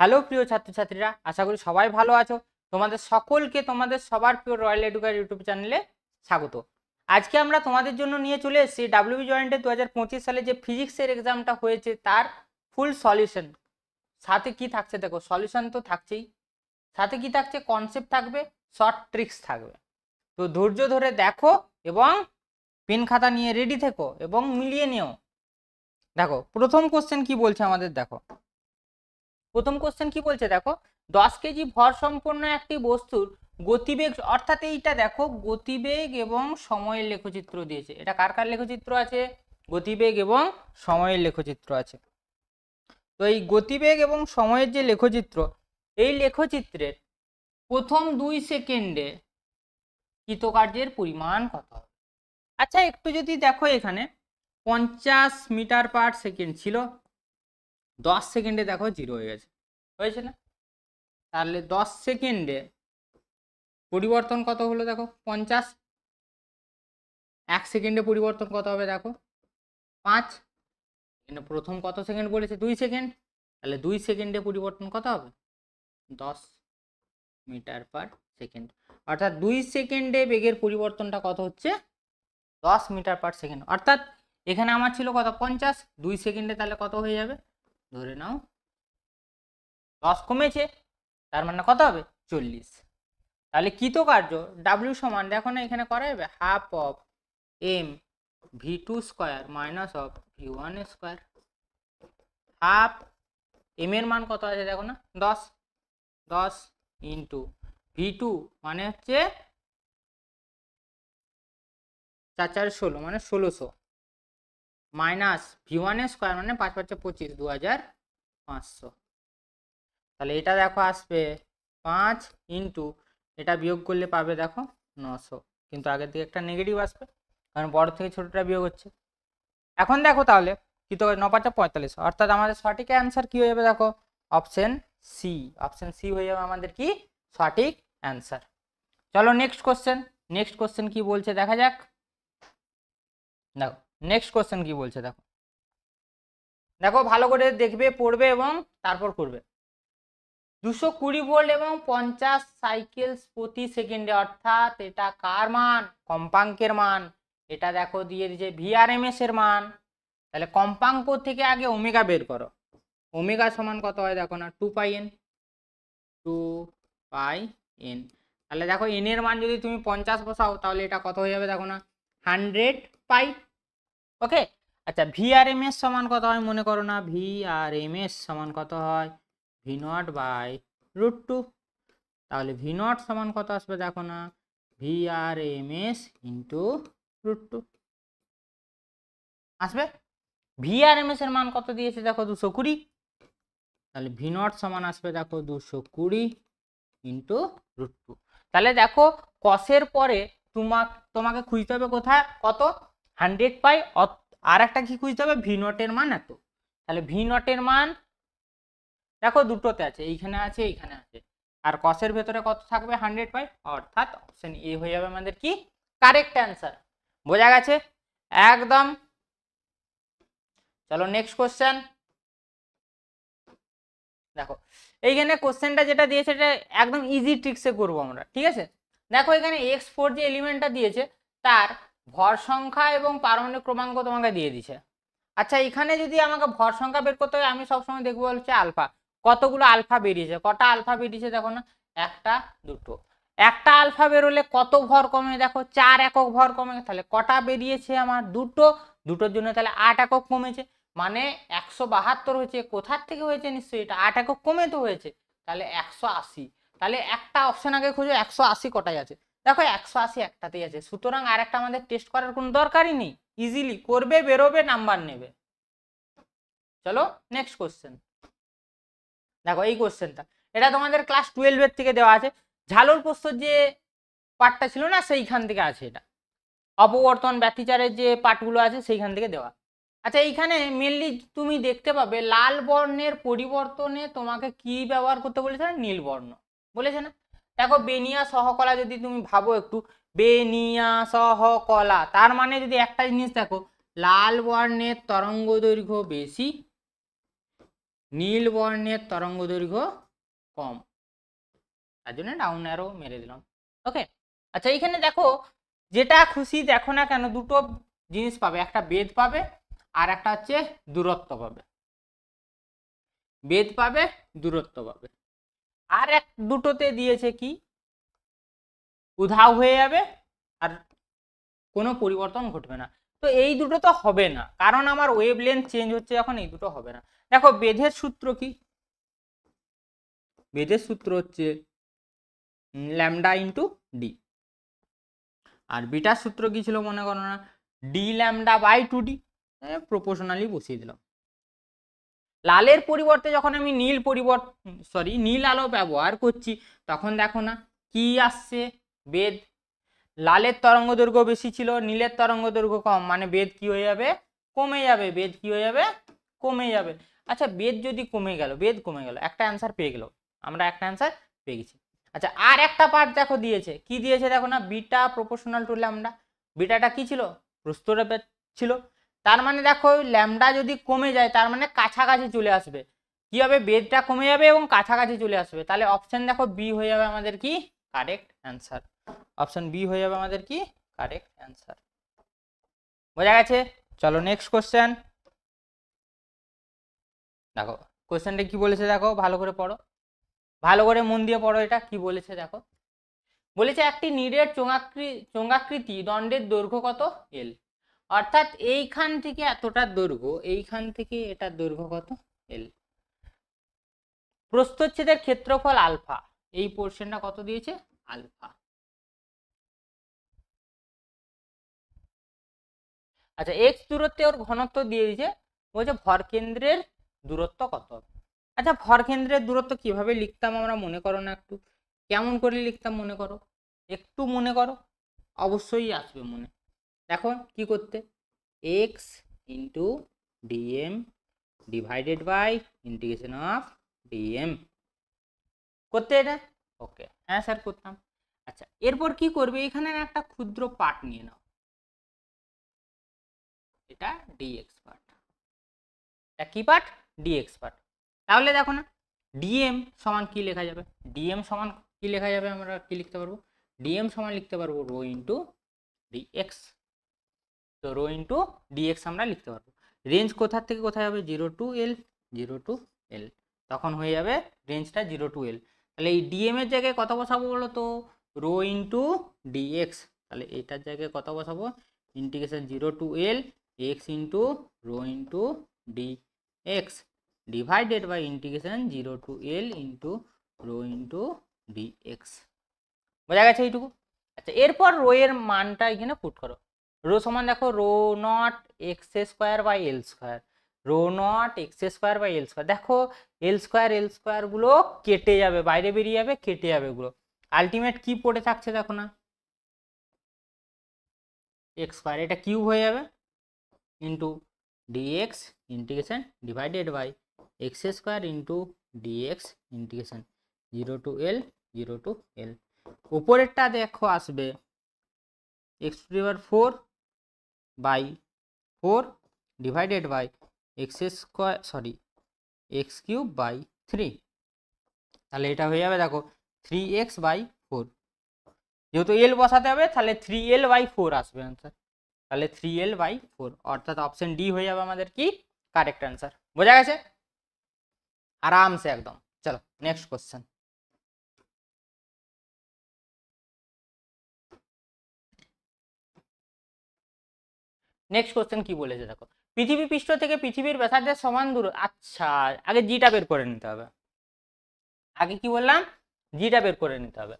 Hello প্রিয় ছাত্রছাত্রীরা, আশা করি সবাই ভালো আছো। তোমাদের সকলকে তোমাদের সবার প্রিয় রয়্যাল এডুকেয়ার ইউটিউব চ্যানেলে স্বাগত। আজকে আমরা তোমাদের জন্য নিয়ে চলে এসেছি ডাব্লিউবি জয়েন্টের 2025 সালে যে ফিজিক্সের এক্সামটা হয়েছে তার ফুল সলিউশন। সাথে কি থাকছে দেখো, সলিউশন তো থাকছেই, সাথে কি থাকছে, কনসেপ্ট থাকবে, শর্ট ট্রিক্স থাকবে। তো ধৈর্য ধরে দেখো এবং পেন খাতা নিয়ে রেডি থেকো এবং মিলিয়ে নিও। দেখো প্রথম কোশ্চেন কি বলছে আমাদের, দেখো প্রথম কোশ্চেন কি বলছে, দেখো 10 কেজি ভর সম্পন্ন একটি বস্তুর গতিবেগ, অর্থাৎ এইটা দেখো গতিবেগ এবং সময়ের লেখচিত্র দিয়েছে। এটা কার কার লেখচিত্র আছে? গতিবেগ এবং সময়ের লেখচিত্র আছে। তো এই গতিবেগ এবং সময়ের যে লেখচিত্র, এই লেখচিত্রের প্রথম 2 সেকেন্ডে কৃতকার্যের পরিমাণ কত হবে? আচ্ছা একটু যদি দেখো, এখানে 50 মিটার পার সেকেন্ড ছিল, 10 সেকেন্ডে দেখো 0 হয়ে গেছে, হয়েছে না? তাহলে 10 সেকেন্ডে পরিবর্তন কত হলো দেখো 50, 1 সেকেন্ডে পরিবর্তন কত হবে দেখো 5। এখানে প্রথম কত সেকেন্ড বলেছে? 2 সেকেন্ড, তাহলে 2 সেকেন্ডে পরিবর্তন কত হবে? 10 মিটার পার সেকেন্ড। অর্থাৎ 2 সেকেন্ডে বেগের পরিবর্তনটা কত হচ্ছে? 10 মিটার পার সেকেন্ড। অর্থাৎ এখানে আমার ছিল কত? 50, 2 সেকেন্ডে তাহলে কত হয়ে যাবে? ধরে নাও 10 কমেছে, তার মানে কত হবে? 40। তাহলে কৃতকার্য ডাব্লিউ সমান, দেখো না এখানে করা যাবে, half of M v2 square minus of v1 square. Half M এর মান কত আছে দেখো না, 10, 10 ইন্টু v2 মানে হচ্ছে 4 4 16 মানে 1600 মাইনাস v1 স্কয়ার মানে 5 5 25 2500। তাহলে এটা দেখো আসবে 5 ইন্টু এটা বিয়োগ করলে পাবে দেখো 900, কিন্তু আগের দিকে একটা নেগেটিভ আসবে কারণ বড় থেকে ছোটটা বিয়োগ হচ্ছে। এখন দেখো তাহলে কত, 9 5 45, অর্থাৎ আমাদের সঠিক অ্যান্সার কি হয়ে যাবে দেখো, অপশন সি। অপশন সি হয়ে যাবে আমাদের কি সঠিক অ্যান্সার। চলো নেক্সট কোশ্চেন, নেক্সট কোশ্চেন কি বলছে দেখা যাক। দেখো নেক্সট কোশ্চেন কি বলছে, দেখো দেখো ভালো করে দেখবে, পড়বে এবং তারপর করবে। 220 ভোল্ট এবং 50 সাইকেল প্রতি সেকেন্ডে, অর্থাৎ এটা কার মান? কম্পাঙ্কের মান। এটা দেখো দিয়ে দিয়েছে ভিআরএমএস এর মান। তাহলে কম্পাঙ্ক থেকে আগে ওমেগা বের করো। ওমেগা সমান কত হয় দেখো না, 2 পাই এন, 2 পাই এন। তাহলে দেখো এন এর মান যদি তুমি 50 বসাও তাহলে এটা কত হয়ে যাবে দেখো না, 100 পাই। ওকে, আচ্ছা ভিআরএমএস সমান কত হয় মনে করো না, ভিআরএমএস সমান কত হয়, ভি নট বাই √2। তাহলে ভি নট সমান কত আসবে দেখো না, ভিআরএমএস ইন্টু √2 আসবে। ভিআরএমএস এর মান কত দিয়েছে দেখো, 220। তাহলে ভি নট সমান আসবে দেখো 220 ইন্টু √2। তাহলে দেখো কসের পরে তোমাকে খুঁজতে হবে কোথায় কত, 100 পাই। আর একটা কি খুঁজতে হবে, ভি নটের মান এত। তাহলে ভি নটের মান দেখো দুটোতে আছে, এইখানে আছে এইখানে আছে, আর কসের ভেতরে কত থাকবে, 100 পাই। অর্থাৎ অপশন এ হয়ে যাবে আমাদের কি কারেক্ট অ্যান্সার। বোঝা গেছে একদম। চলো নেক্সট কোশ্চেন। দেখো এইখানে কোশ্চেনটা যেটা দিয়েছে এটা একদম ইজি ট্রিক্সে করবো আমরা, ঠিক আছে। দেখো এখানে x4 যে এলিমেন্টটা দিয়েছে তার ভর সংখ্যা এবং পারমাণবিক ক্রমাঙ্ক তোমাকে দিয়ে দিছে। আচ্ছা এখানে যদি আমাকে ভর সংখ্যা বের করতে হয়, আমি সবসময় দেখবো হচ্ছে আলফা। কতগুলো আলফা বেরিয়েছে, কটা আলফা বেরিয়েছে দেখো না, একটা দুটো। একটা আলফা বেরোলে কত ভর কমে দেখো, 4 একক ভর কমে। তাহলে কটা বেরিয়েছে আমার, দুটো। দুটোর জন্য তাহলে 8 একক কমেছে, মানে 172 হয়েছে। কোথার থেকে হয়েছে, নিশ্চয়ই এটা 8 একক কমে তো হয়েছে। তাহলে 180। তাহলে একটা অপশন আগে খুঁজো 180 কটাই আছে, দেখো 180 একটাতেই আছে। সুতরাং আর একটা আমাদের টেস্ট করার কোনো দরকারই নেই, ইজিলি করবে, বেরোবে, নাম্বার নেবে। চলো নেক্সট কোশ্চেন। দেখো এই কোশ্চেনটা এটা তোমাদের ক্লাস 12 এর থেকে দেওয়া আছে। ঝালর প্রস্থর যে পার্টটা ছিল না সেইখান থেকে আছে এটা। অপবর্তন ব্যতিচারের যে পার্টগুলো আছে সেইখান থেকে দেওয়া। আচ্ছা এইখানে মেনলি তুমি দেখতে পাবে লাল বর্ণের পরিবর্তনে তোমাকে কি ব্যবহার করতে বলেছে, নীল বর্ণ বলেছে না। দেখো বেনিয়া সহকলা যদি তুমি ভাবো একটু, বেনিয়া সহকলা তার মানে যদি একটা জিনিস দেখো, লাল বর্ণের তরঙ্গ দৈর্ঘ্য বেশি নীল বর্ণের তরঙ্গ দৈর্ঘ্য কম, তার জন্য ডাউন অ্যারো মেরে দিলাম। ওকে, আচ্ছা এইখানে দেখো যেটা খুশি দেখো না কেন, দুটো জিনিস পাবে, একটা বেদ পাবে আর একটা হচ্ছে দূরত্ব পাবে। বেদ পাবে, দূরত্ব পাবে। আর এক দুটোতে দিয়েছে কি উধাও হয়ে যাবে আর কোনো পরিবর্তন ঘটবে না। তো এই দুটো তো হবে না, কারণ আমার ওয়েভ লেন্থ চেঞ্জ হচ্ছে যখন, এই দুটো হবে না। দেখো বেধের সূত্র কি, বেধের সূত্র হচ্ছে ল্যামডা ইন্টু ডি, আর বিটার সূত্র কি ছিল মনে করো না, D lambda by two D, proportionally বসিয়ে দিলাম। লালের পরিবর্তে যখন আমি নীল আলো ব্যবহার করছি তখন দেখো না কি আসছে, বেদ। লালের তরঙ্গ দৈর্ঘ্য বেশি ছিল, নীলের তরঙ্গ দৈর্ঘ্য কম, মানে বেদ কি হয়ে যাবে, কমে যাবে। বেদ কি হয়ে যাবে, কমে যাবে। আচ্ছা বেদ যদি কমে গেল, বেদ কমে গেল, একটা অ্যান্সার পেয়ে গেল, আমরা একটা অ্যান্সার পেয়ে গেছি। আচ্ছা আর একটা পার্ট দেখো দিয়েছে, কি দিয়েছে দেখো না, বিটা প্রপোর্শনাল টু ল্যামডা। বিটাটা কি ছিল, প্রস্থরেপের ছিল, তার মানে দেখো ল্যামডা যদি কমে যায় তার মানে কাছাকাছি চলে আসবে, কি হবে, বেদটা কমে যাবে এবং কাছাকাছি চলে আসবে। তাহলে অপশন দেখো বি হয়ে যাবে আমাদের কি কারেক্ট অ্যান্সার। অপশন বি হয়ে যাবে আমাদের কি কারেক্ট অ্যান্সার। বোঝা গেছে? চলো নেক্সট কোশ্চেন। দেখো কোশ্চেনটা কি বলেছে, দেখো ভালো করে পড়ো, ভালো করে মন দিয়ে পড়ো, এটা কি বলেছে দেখো। বলেছে একটি নিরেট চোঙাকৃতি দণ্ডের দৈর্ঘ্য কত, এল। অর্থাৎ এইখান থেকে এতটা দৈর্ঘ্য, এইখান থেকে এটার দৈর্ঘ্য কত, এল। প্রস্থচ্ছেদের ক্ষেত্রফল আলফা, এই পোর্শনটা কত দিয়েছে, আলফা। আচ্ছা এক্স দূরত্বে ওর ঘনত্ব দিয়ে দিয়েছে, বলছে ভরকেন্দ্রের দূরত্ব কত হবে। আচ্ছা ভরকেন্দ্রের দূরত্ব কিভাবে লিখতাম আমরা মনে করো না, একটু কেমন করে লিখতাম মনে করো, একটু মনে করো, অবশ্যই আসবে মনে। দেখো কি করতে, x into dm divided by integration of dm করতে এটা। ওকে হ্যাঁ স্যার করতাম। আচ্ছা এরপর কি করবে, এখানে একটা ক্ষুদ্র পার্ট নিয়ে নাও, এটা ডিএক্স পার্ট, এটা কি পার্ট, ডিএক্স পার্ট। তাহলে দেখো না ডিএম সমান কি লেখা যাবে, ডিএম সমান কি লেখা যাবে, আমরা কি লিখতে পারবো, ডিএম সমান লিখতে পারবো রো ইন্টু ডিএক্স। তো রো ইন্টু ডিএক্স আমরা লিখতে পারবো। রেঞ্জ কোথা থেকে কোথায় হবে, 0 টু এল, 0 টু এল, তখন হয়ে যাবে রেঞ্জটা 0 টু এল। তাহলে এই ডিএম এর জায়গায় কত বসাবো বলো তো, রো ইন্টু ডিএক্স। তাহলে এটার জায়গায় কত বসাবো, integration 0 to L x into rho into dx divided by integration 0 to L into rho into dx. বোঝা গেছে এইটুকু? আচ্ছা এরপর রো এর মানটা এখানে পুট করো। রো সমান দেখো rho nought x square by L square, rho nought x square by L square. দেখো এল স্কোয়ার গুলো কেটে যাবে, বাইরে বেরিয়ে যাবে, কেটে যাবে গুলো, আলটিমেট কি পড়ে থাকছে দেখো না, এক্স স্কোয়ার, এটা কিউব হয়ে যাবে into d x integration divided by x square into d x integration 0 to L 0 to L. উপরেরটা দেখো আসবে x to the power 4 by 4 divided by x square x cube by 3। তাহলে এটা হয়ে যাবে দেখো 3x বাই 4, যেহেতু এল বসাতে হবে তাহলে 3l বাই 4 আসবে অ্যান্সার। তাহলে 3l বাই 4, অর্থাৎ অপশন ডি হয়ে যাবে আমাদের কি কারেক্ট অ্যান্সার। বোঝা গেছে আরামসে একদম। চলো নেক্সট কোশ্চেন। নেক্সট কোশ্চেন কি বলেছে দেখো, পৃথিবী পৃষ্ঠ থেকে পৃথিবীর ব্যাসার্ধের সমান দূর। আচ্ছা আগে জিটা বের করে নিতে হবে, আগে কি বললাম, জিটা বের করে নিতে হবে।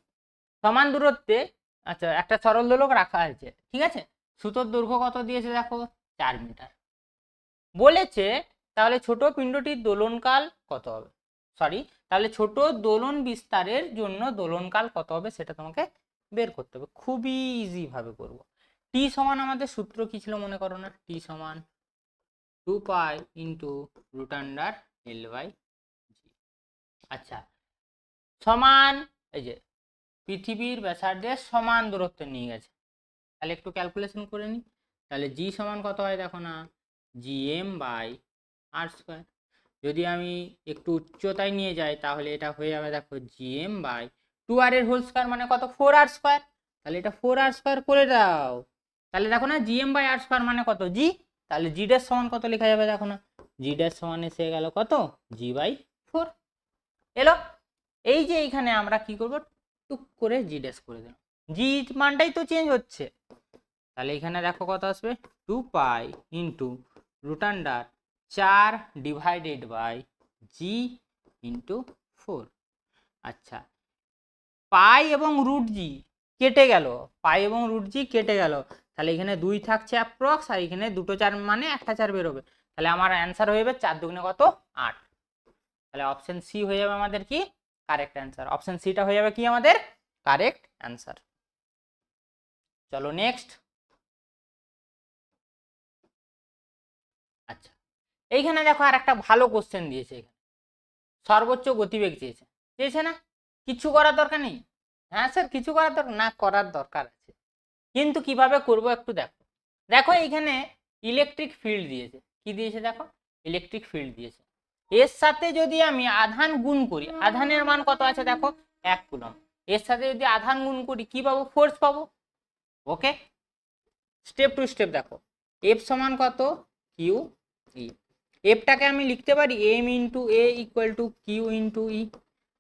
সমান দূরত্বে আচ্ছা একটা সরল দোলক রাখা আছে, ঠিক আছে, সুতোর দৈর্ঘ্য কত দিয়েছে দেখো 4 মিটার বলেছে। তাহলে ছোট পিণ্ডটির দোলনকাল কত হবে, তাহলে ছোট দোলন বিস্তারের জন্য দোলনকাল কত হবে সেটা তোমাকে বের করতে হবে, খুবই ইজি ভাবে করব। টি সমান আমাদের সূত্র কি ছিল মনে করো না, টি সমান 2 pi into root under L by g. আচ্ছা সমান এই যে পৃথিবীর ব্যাসার্ধের সমান দূরত্ব নিয়ে গেছে, তাহলে একটু ক্যালকুলেশন করে নিই। তাহলে জি সমান কত হয় দেখো না, জিএম বাই আর স্কোয়ার। যদি আমি একটু উচ্চতায় নিয়ে যাই তাহলে এটা হয়ে যাবে দেখো জিএম বাই 2r এর হোল স্কয়ার মানে কত 4r স্কয়ার, তাহলে এটা 4r স্কয়ার করে দাও। তাহলে দেখো না জিএম বাই আর স্কয়ার মানে কত জি, তাহলে জি ড্যাশ সমান কত লেখা যাবে দেখো না, জি ড্যাশ সমান এসে গেল কত জি বাই 4 এলো। এই যে এইখানে আমরা কি করব টুক করে জি ড্যাশ করে দিলাম, জি মানটাই তো চেঞ্জ হচ্ছে, তাহলে এখানে দেখো কত আসবে 2 pi into root under 4 divided by g into 4। আচ্ছা পাই এবং রুট জি কেটে গেল, পাই এবং রুট জি কেটে গেল, তাহলে এখানে 2 থাকছে অ্যাপ্রক্স আর এখানে দুটো 4 মানে একটা 4 বেরোবে, তাহলে আমার অ্যান্সার হয়ে যাবে 4 দুগুণে কত 8। তাহলে অপশন সি হয়ে যাবে আমাদের কি কারেক্ট অ্যান্সার, অপশন সিটা হয়ে যাবে কি আমাদের কারেক্ট অ্যান্সার। চলো নেক্সট। আচ্ছা এইখানে দেখো আর একটা ভালো কোশ্চেন দিয়েছে, এখানে সর্বোচ্চ গতিবেগ চেয়েছে, চেয়েছে না, কিছু করার দরকার নেই, হ্যাঁ স্যার কিছু করার দরকার না, করার দরকার আছে, কিন্তু কিভাবে করব একটু দেখো। দেখো এইখানে ইলেকট্রিক ফিল্ড দিয়েছে, কি দিয়েছে দেখো ইলেকট্রিক ফিল্ড দিয়েছে, এর সাথে যদি আমি আধান গুণ করি, আধানের মান কত আছে দেখো 1 কুলম্ব, এর সাথে যদি আধান গুণ করি কি পাবো ফোর্স পাবো। ওকে স্টেপ টু স্টেপ দেখো, এফ সমান কত কিউ ই, এফটাকে আমি লিখতে পারি m into a equal to q into E.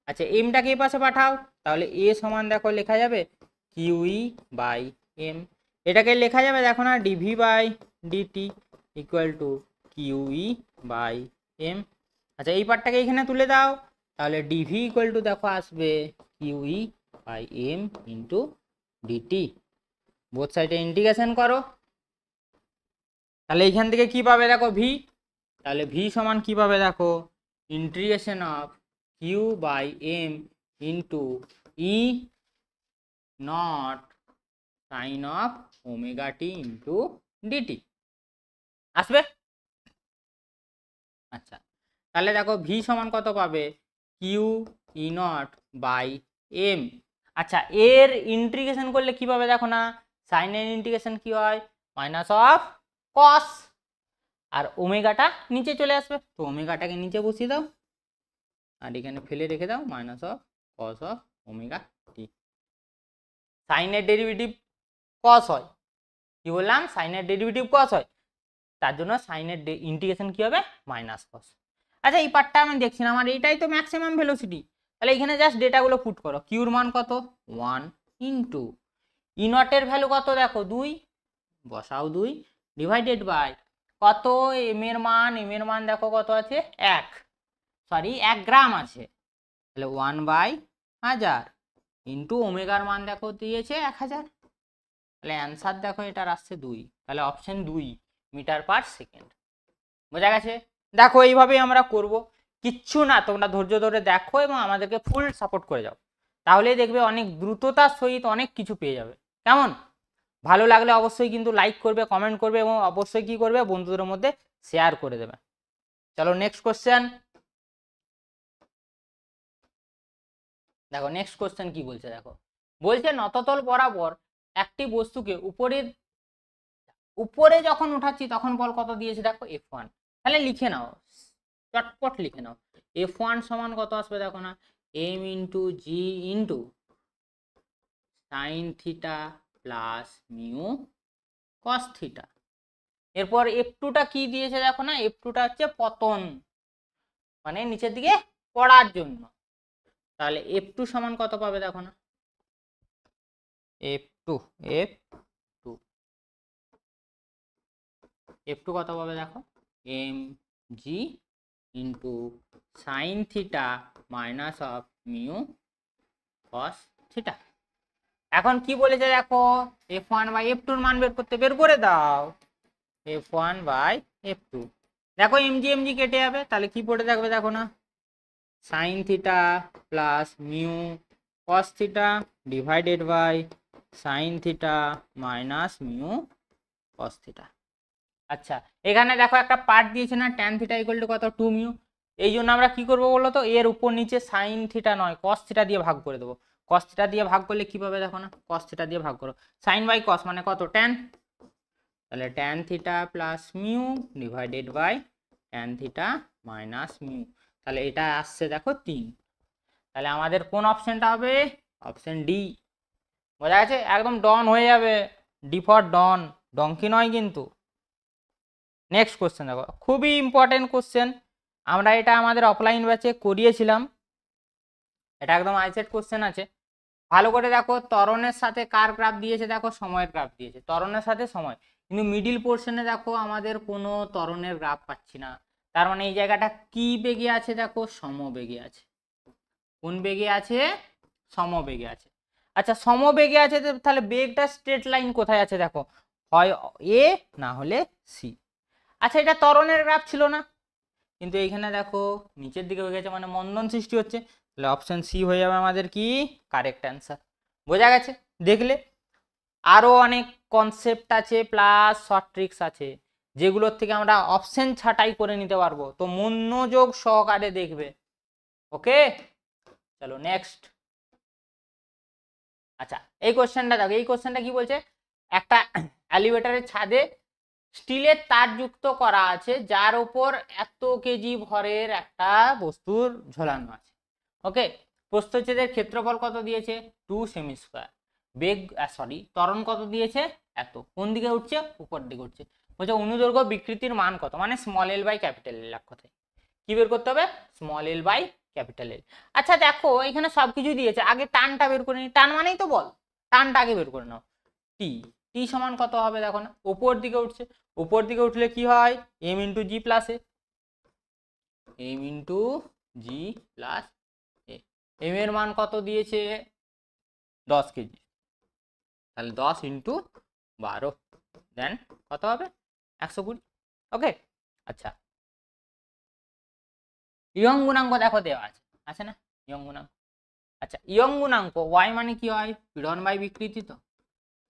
আচ্ছা এমটাকে এ পাশে পাঠাও, তাহলে এ সমান দেখো লেখা যাবে কিউ ই বাই এম, এটাকে লেখা যাবে দেখো না dv by dt equal to q e by M. আচ্ছা এই পার্টটাকে এখানে তুলে দাও, তাহলে ডিভি ইকুয়াল টু দেখো আসবে q e by m into dt, both সাইডে ইন্টিগ্রেশন করো, তাহলে এইখান থেকে কি পাবে দেখো ভি, তাহলে ভি সমান কি পাবে দেখো integration of q by m into e nought sine of omega t into dt আসবে। আচ্ছা তাহলে দেখো ভি সমান কত পাবে q e nought by M, আচ্ছা এর ইন্টিগ্রেশন করলে কি পাবে দেখো না, সাইনের ইন্টিগ্রেশন কি হয় মাইনাস অফ কস, আর ওমেগাটা নিচে চলে আসবে, তো ওমেগাটাকে নিচে বসিয়ে দাও আর এখানে ফেলে রেখে দাও minus of cos of omega t. সাইনের ডেরিভেটিভ কস হয়, কি বললাম সাইনের ডেরিভেটিভ কস হয়, তার জন্য সাইনের ইন্টিগ্রেশন কি হবে মাইনাস কস। আচ্ছা এই পার্টটা আমি দেখছি না, আমার এইটাই তো ম্যাক্সিমাম ভেলোসিটি, তাহলে এখানে জাস্ট ডেটাগুলো পুট করো, কিউর মান কত 1 ইন্টু ই নটের ভ্যালু কত দেখো 2 বসাও 2 ডিভাইডেড বাই কত এম এর মান দেখো কত আছে 1 গ্রাম আছে, তাহলে 1/1000 ইন্টু ওমেগার মান দেখো দিয়েছে 1000, তাহলে অ্যান্সার দেখো এটার আসছে 2, তাহলে অপশন 2 মিটার পার সেকেন্ড। বোঝা গেছে, দেখো এইভাবেই আমরা করব, কিচ্ছু না তোমরা ধৈর্য ধরে দেখো এবং আমাদেরকে ফুল সাপোর্ট করে যাও, তাহলেই দেখবে অনেক দ্রুততার সহিত অনেক কিছু পেয়ে যাবে। কেমন, ভালো লাগলে অবশ্যই কিন্তু লাইক করবে, কমেন্ট করবে এবং অবশ্যই কি করবে বন্ধুদের মধ্যে শেয়ার করে দেবে। চলো নেক্সট কোশ্চেন দেখো, নেক্সট কোশ্চেন কি বলছে দেখো, বলছে নততল বরাবর একটি বস্তুকে উপরে যখন উঠাচ্ছি তখন বল কত দিয়েছে দেখো F1, তাহলে লিখে নাও চটপট লিখে নাও, F1 সমান কত আসবে দেখো না m ইন্টু জি into sign theta plus mu cos theta. এরপর F2টা কি দিয়েছে দেখো না, F2টা হচ্ছে পতন মানে নিচের দিকে পড়ার জন্য, তাহলে F2 সমান কত পাবে দেখো না F2 কত পাবে দেখো m g into sign theta minus of mu cos theta. এখন কি বলেছে দেখো F1 বাই F2 এর মান বের করতে, বের করে দাও F1 বাই F2, দেখো এমজি কেটে যাবে, তাহলে কি পড়ে থাকবে দেখো না sine theta plus mu cos theta divided by sine theta minus mu cos theta. আচ্ছা এখানে দেখো একটা পার্ট দিয়েছে না ট্যান থিটা ইকুয়াল টু কত 2 মিউ, এই জন্য আমরা কি করবো বলো তো, এর উপর নিচে সাইন থিটা নয় কস থিটা দিয়ে ভাগ করে দেবো, কস থিটা দিয়ে ভাগ করলে কি পাবে দেখো না কস থিটা দিয়ে ভাগ করো, সাইন বাই কস মানে কত ট্যান, তাহলে tan theta plus mu divided by tan theta minus mu, তাহলে এটা আসছে দেখো 3। তাহলে আমাদের কোন অপশনটা হবে? Option D. বোঝা গেছে? একদম ডন হয়ে যাবে, ডি ফর ডন, ডঙ্কি নয় কিন্তু। নেক্সট কোশ্চেন দেখো, খুবই ইম্পর্টেন্ট কোশ্চেন, আমরা এটা আমাদের অফলাইন ব্যাচে করিয়েছিলাম, এটা একদম আইসেট কোশ্চেন আছে। ভালো করে দেখো, ত্বরণের সাথে কার গ্রাফ দিয়েছে? দেখো সময়ের গ্রাফ দিয়েছে, ত্বরণের সাথে সময়, কিন্তু মিডিল পোর্শনে দেখো আমাদের কোনো ত্বরণের গ্রাফ পাচ্ছি না। তার মানে এই জায়গাটা কি বেগে আছে? দেখো সমবেগে আছে। কোন বেগে আছে? সমবেগে আছে। আচ্ছা সমবেগে আছে, তাহলে বেগটা স্ট্রেট লাইন কোথায় আছে? দেখো হয় এ না হলে সি। আচ্ছা এটা ত্বরণের গ্রাফ ছিল না, কিন্তু এইখানে দেখো নিচের দিকে হয়ে গেছে, মানে মন্দন সৃষ্টি হচ্ছে, তাহলে অপশন সি হয়ে যাবে আমাদের কি কারেক্ট অ্যান্সার। বোঝা গেছে? দেখলে আরো অনেক কনসেপ্ট আছে প্লাস শর্ট ট্রিক্স আছে, যেগুলোর থেকে আমরা অপশন ছাঁটাই করে নিতে পারবো, তো মনোযোগ সহকারে দেখবে। ওকে চলো নেক্সট। আচ্ছা এই কোশ্চেনটা দেখো, এই কোশ্চেনটা কি বলছে? একটা এলিভেটরের ছাদে স্টিলের তার যুক্ত করা আছে, যার উপর এত কেজি ভরের একটা বস্তুর ঝোলানো আছে। ওকে, প্রস্থচ্ছেদের ক্ষেত্রফল কত দিয়েছে? 2 সেমি স্কয়ার। বেগ ত্বরণ কত দিয়েছে? এত। কোন দিকে উঠছে? উপর দিকে উঠছে। বলছে অনুদৈর্ঘ্য বিকৃতির মান কত, মানে small L by capital L. এক কথায় কি বের করতে হবে? Small L by capital L. আচ্ছা দেখো এখানে সবকিছু দিয়েছে, আগে টানটা বের করে নি, টান মানেই তো বল, টানটা আগে বের করে নাও। টি, টি সমান কত হবে? দেখো না উপর দিকে উঠছে, উপর দিকে উঠলে কি হয়? এম ইন্টু জি প্লাস এ, এম ইন্টু জি প্লাস এ। এম এর মান কত দিয়েছে? 10 কেজি, তাহলে 10 ইন্টু 12 দেন কত হবে? 120। ওকে আচ্ছা ইয়ং গুণাঙ্ক দেখো দেওয়া আছে, আছে না ইয়ং গুণাঙ্ক? আচ্ছা ইয়ং গুণাঙ্ক ওয়াই মানে কি হয়? পীড়ন বাই বিকৃতি। তো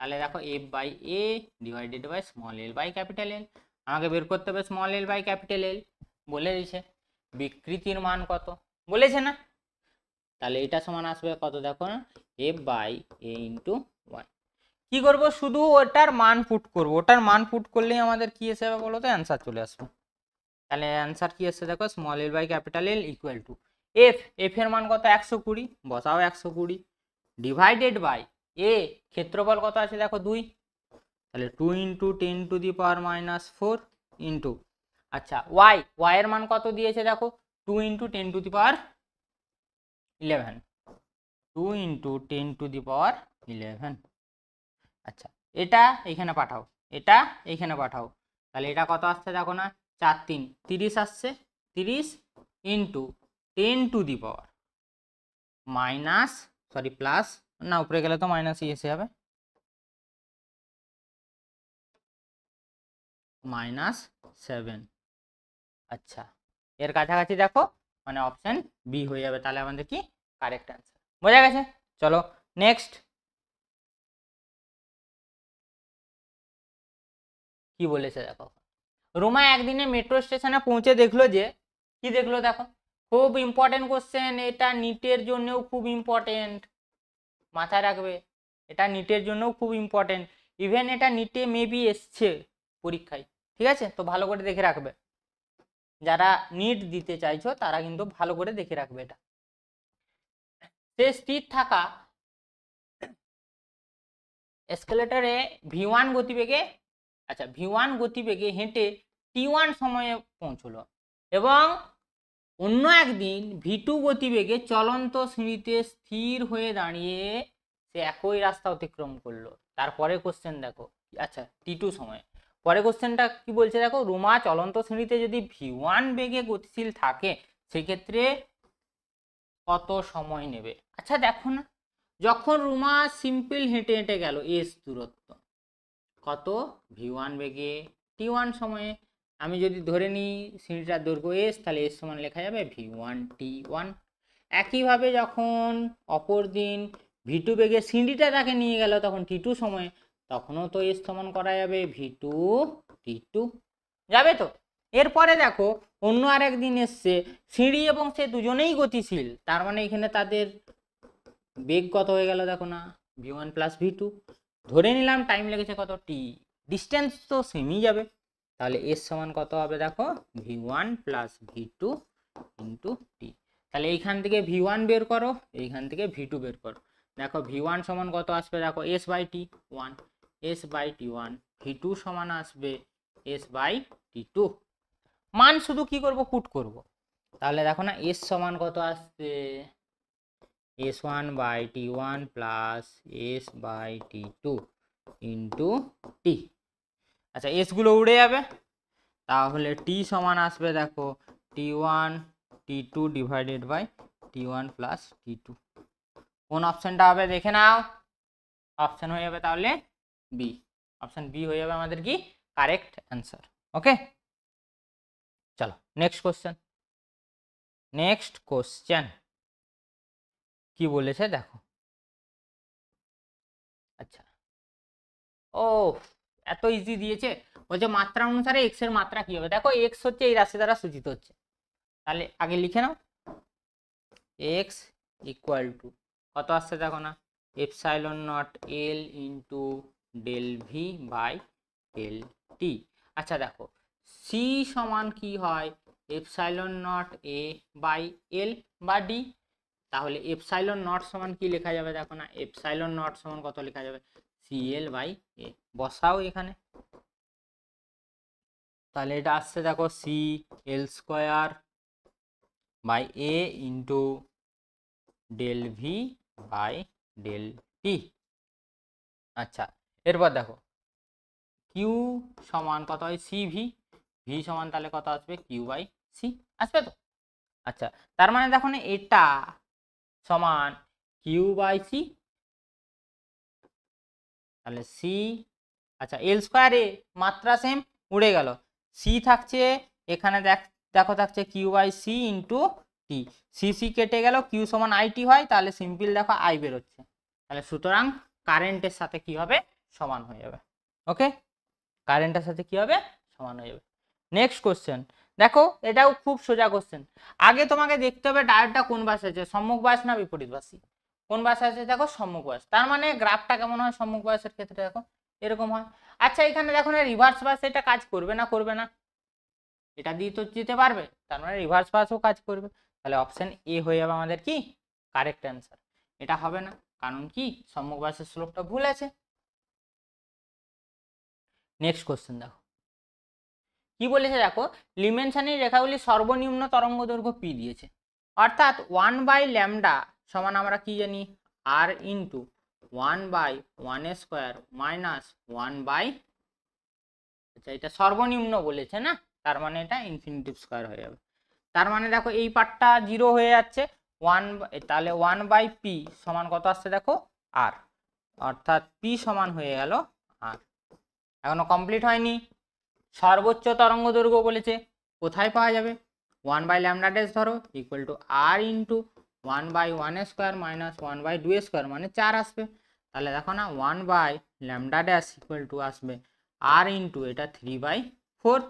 তাহলে দেখো F by A divided by small L by capital L. আমাকে বের করতে হবে small L by capital L, বলে দিয়েছে। বিকৃতির মান কত বলেছে না? তাহলে এটা সমান আসবে কত? দেখো না F by A into Y. কি করব? শুধু ওটার মান পুট করব, ওটার মান পুট করলেই আমাদের কি এসে যাবে বলো তো? অ্যান্সার চলে আসবে। তাহলে অ্যান্সার কি এসছে দেখো, small L by capital L equal to F, F এর মান কত? 120, বসাও 120 ডিভাইডেড বাই এ, ক্ষেত্রফল কত আছে দেখো 2, তাহলে 2 into 10 to the power minus 4 into, আচ্ছা ওয়াই, ওয়াই এর মান কত দিয়েছে দেখো? 2 into 10 to the power 11, 2 into 10 to the power 11। আচ্ছা এটা এখানে পাঠাও, এটা এখানে পাঠাও, তাহলে এটা কত আসছে দেখো না? 4 3 30 আসছে, 30 into 10 to the power minus plus, না উপরে গেলে তো মাইনাসই এসে যাবে, -7। আচ্ছা এর কাছাকাছি দেখো, মানে অপশন বি হয়ে যাবে, তাহলে আমাদের কি কারেক্ট অ্যান্সার। বোঝা গেছে? চলো নেক্সট। কি বলেছে দেখো, রুমা একদিনে মেট্রো স্টেশনে পৌঁছে দেখলো যে, কি দেখলো দেখো? খুব ইম্পর্টেন্ট কোশ্চেন, এটা নিটের জন্যও খুব ইম্পর্টেন্ট, মাথায় রাখবে, এটা নিটের জন্যও খুব ইম্পর্টেন্ট, ইভেন এটা নিটে মেবি এসছে পরীক্ষায়, ঠিক আছে? তো ভালো করে দেখে রাখবে, যারা নিট দিতে চাইছো তারা কিন্তু ভালো করে দেখে রাখবে এটা। সে স্থির থাকা এসকেলেটরে v1 গতিবেগে, আচ্ছা v1 গতিবেগে হেঁটে t1 সময়ে পৌঁছলো, এবং অন্য একদিন v2 গতিবেগে চলন্ত সিঁড়িতে স্থির হয়ে দাঁড়িয়ে সে একই রাস্তা অতিক্রম করলো। তারপরে কোশ্চেন দেখো, আচ্ছা t2 সময়ে, পরে কোশ্চেনটা কি বলছে দেখো, রুমা চলন্ত সিঁড়িতে যদি v1 বেগে গতিশীল থাকে সেক্ষেত্রে কত সময় নেবে? আচ্ছা দেখো না, যখন রুমা সিম্পল হেঁটে হেঁটে গেল এস দূরত্ব, কত? v1 বেগে t1 সময়ে। আমি যদি ধরে নিই সিঁড়িটার দৈর্ঘ্য এস, তাহলে এস সমান লেখা যাবে v1 t1। একইভাবে যখন অপর দিন v2 বেগে সিঁড়িটা তাকে নিয়ে গেল তখন t2 সময়ে, তখনও তো এস সমান করা যাবে v2 t2, যাবে তো? এরপরে দেখো অন্য আরেক দিন এসছে, সিঁড়ি এবং সে দুজনেই গতিশীল, তার মানে এখানে তাদের বেগ কত হয়ে গেল দেখো না, v1 প্লাস v2। ধরে নিলাম টাইম লেগেছে কত? t, ডিস্টেন্স তো সেমই যাবে, তাহলে এস সমান কত হবে দেখো v1 plus v2 into T. তাহলে এইখান থেকে v1 বের করো, এইখান থেকে v2 বের করো। দেখো v1 সমান কত আসবে দেখো s by T 1, s by T 1, v2 সমান আসবে s বাই টি 2। মান শুধু কি করব পুট করব। তাহলে দেখো না s সমান কত আসছে s1 by t1 plus s by t2 into t. আচ্ছা এস গুলো উড়ে যাবে, তাহলে টি সমান আসবে দেখো t1 t2 divided by t1 plus t2। কোন অপশনটা হবে দেখে নাও, অপশন হয়ে যাবে তাহলে বি, অপশন বি হয়ে যাবে আমাদের কি কারেক্ট অ্যান্সার। ওকে চলো নেক্সট কোশ্চেন। নেক্সট কোশ্চেন কি বলেছে দেখো। আচ্ছা ও এত ইজি দিয়েছে, বলছে মাত্রা অনুসারে এক্স এর মাত্রা কি হবে। দেখো এক্স হচ্ছে এই রাশি দ্বারা সূচিত হচ্ছে, তাহলে আগে লিখে নাও এক্স ইকুয়াল টু কত আসছে দেখো না epsilon naught L into del V by del T. আচ্ছা দেখো সি সমান কি হয় epsilon naught A by L বা ডি। তাহলে এপসাইলন নট সমান কি লেখা যাবে দেখো না এপসাইলন নট সমান কত লেখা যাবে সি এল বাই এ। বসাও এখানে, তাহলে এটা আসছে দেখো C L square by A into del V by del T. আচ্ছা এরপর দেখো কিউ সমান কত হয় সি ভি, ভি সমান তাহলে কত আসবে কিউ বাই সি আসবে তো। আচ্ছা তার মানে দেখো না এটা সমান কিউ বাই সি, তাহলে সি আচ্ছা এল স্কোয়ার এ মাত্রা সেম উড়ে গেল, সি থাকছে এখানে দেখো থাকছে Q by C into T, C C কেটে গেল কিউ সমান আইটি হয়, তাহলে সিম্পল দেখো আই বেরোচ্ছে, তাহলে সুতরাং কারেন্টের সাথে কি হবে সমান হয়ে যাবে। ওকে কারেন্টের সাথে কি হবে সমান হয়ে যাবে। নেক্সট কোশ্চেন দেখো এটাও খুব সোজা কোশ্চেন। আগে তোমাকে দেখতে হবে ডায়োডটা কোন বাসে আছে, সম্মুখ বাস না বিপরীত বাসী। কোন বাসে আছে দেখো সম্মুখ বাস, তার মানে গ্রাফটা কেমন হয় সম্মুখ বাসের ক্ষেত্রে দেখো এরকম হয়। আচ্ছা এখানে দেখো না রিভার্স বাস এটা কাজ করবে না করবে না, এটা দিয়ে তো যেতে পারবে, তার মানে রিভার্স বাসও কাজ করবে, তাহলে অপশন এ হয়ে যাবে আমাদের কি কারেক্ট অ্যান্সার। এটা হবে না কারণ কি সম্মুখ বাসের স্লোপটা ভুল আছে। নেক্সট কোশ্চেন দেখো কি বলেছে দেখো লিমেন সানির রেখাগুলি সর্বনিম্ন তরঙ্গ দৈর্ঘ্য পি দিয়েছে, অর্থাৎ 1/λ সমান আমরা কি জানি আর ইন্টু 1/1 স্কোয়ার মাইনাস 1/, আচ্ছা এটা সর্বনিম্ন বলেছে না, তার মানে এটা ইনফিনিটিভ স্কোয়ার হয়ে যাবে। তার মানে দেখো এই পার্টটা 0 হয়ে যাচ্ছে 1, তাহলে 1/পি সমান কত আসছে দেখো আর, অর্থাৎ পি সমান হয়ে গেল আর। এখনো কমপ্লিট হয়নি, সর্বোচ্চ তরঙ্গ দৈর্ঘ্য বলেছে, কোথায় পাওয়া যাবে 1/λ ড্যাশ ধরো equal to R into 1/1 square minus 1/2 square মানে 4 আসবে, তাহলে দেখো না 1/λ ড্যাশ ইকুয়াল টু আসবে আর ইন্টু এটা 3/4,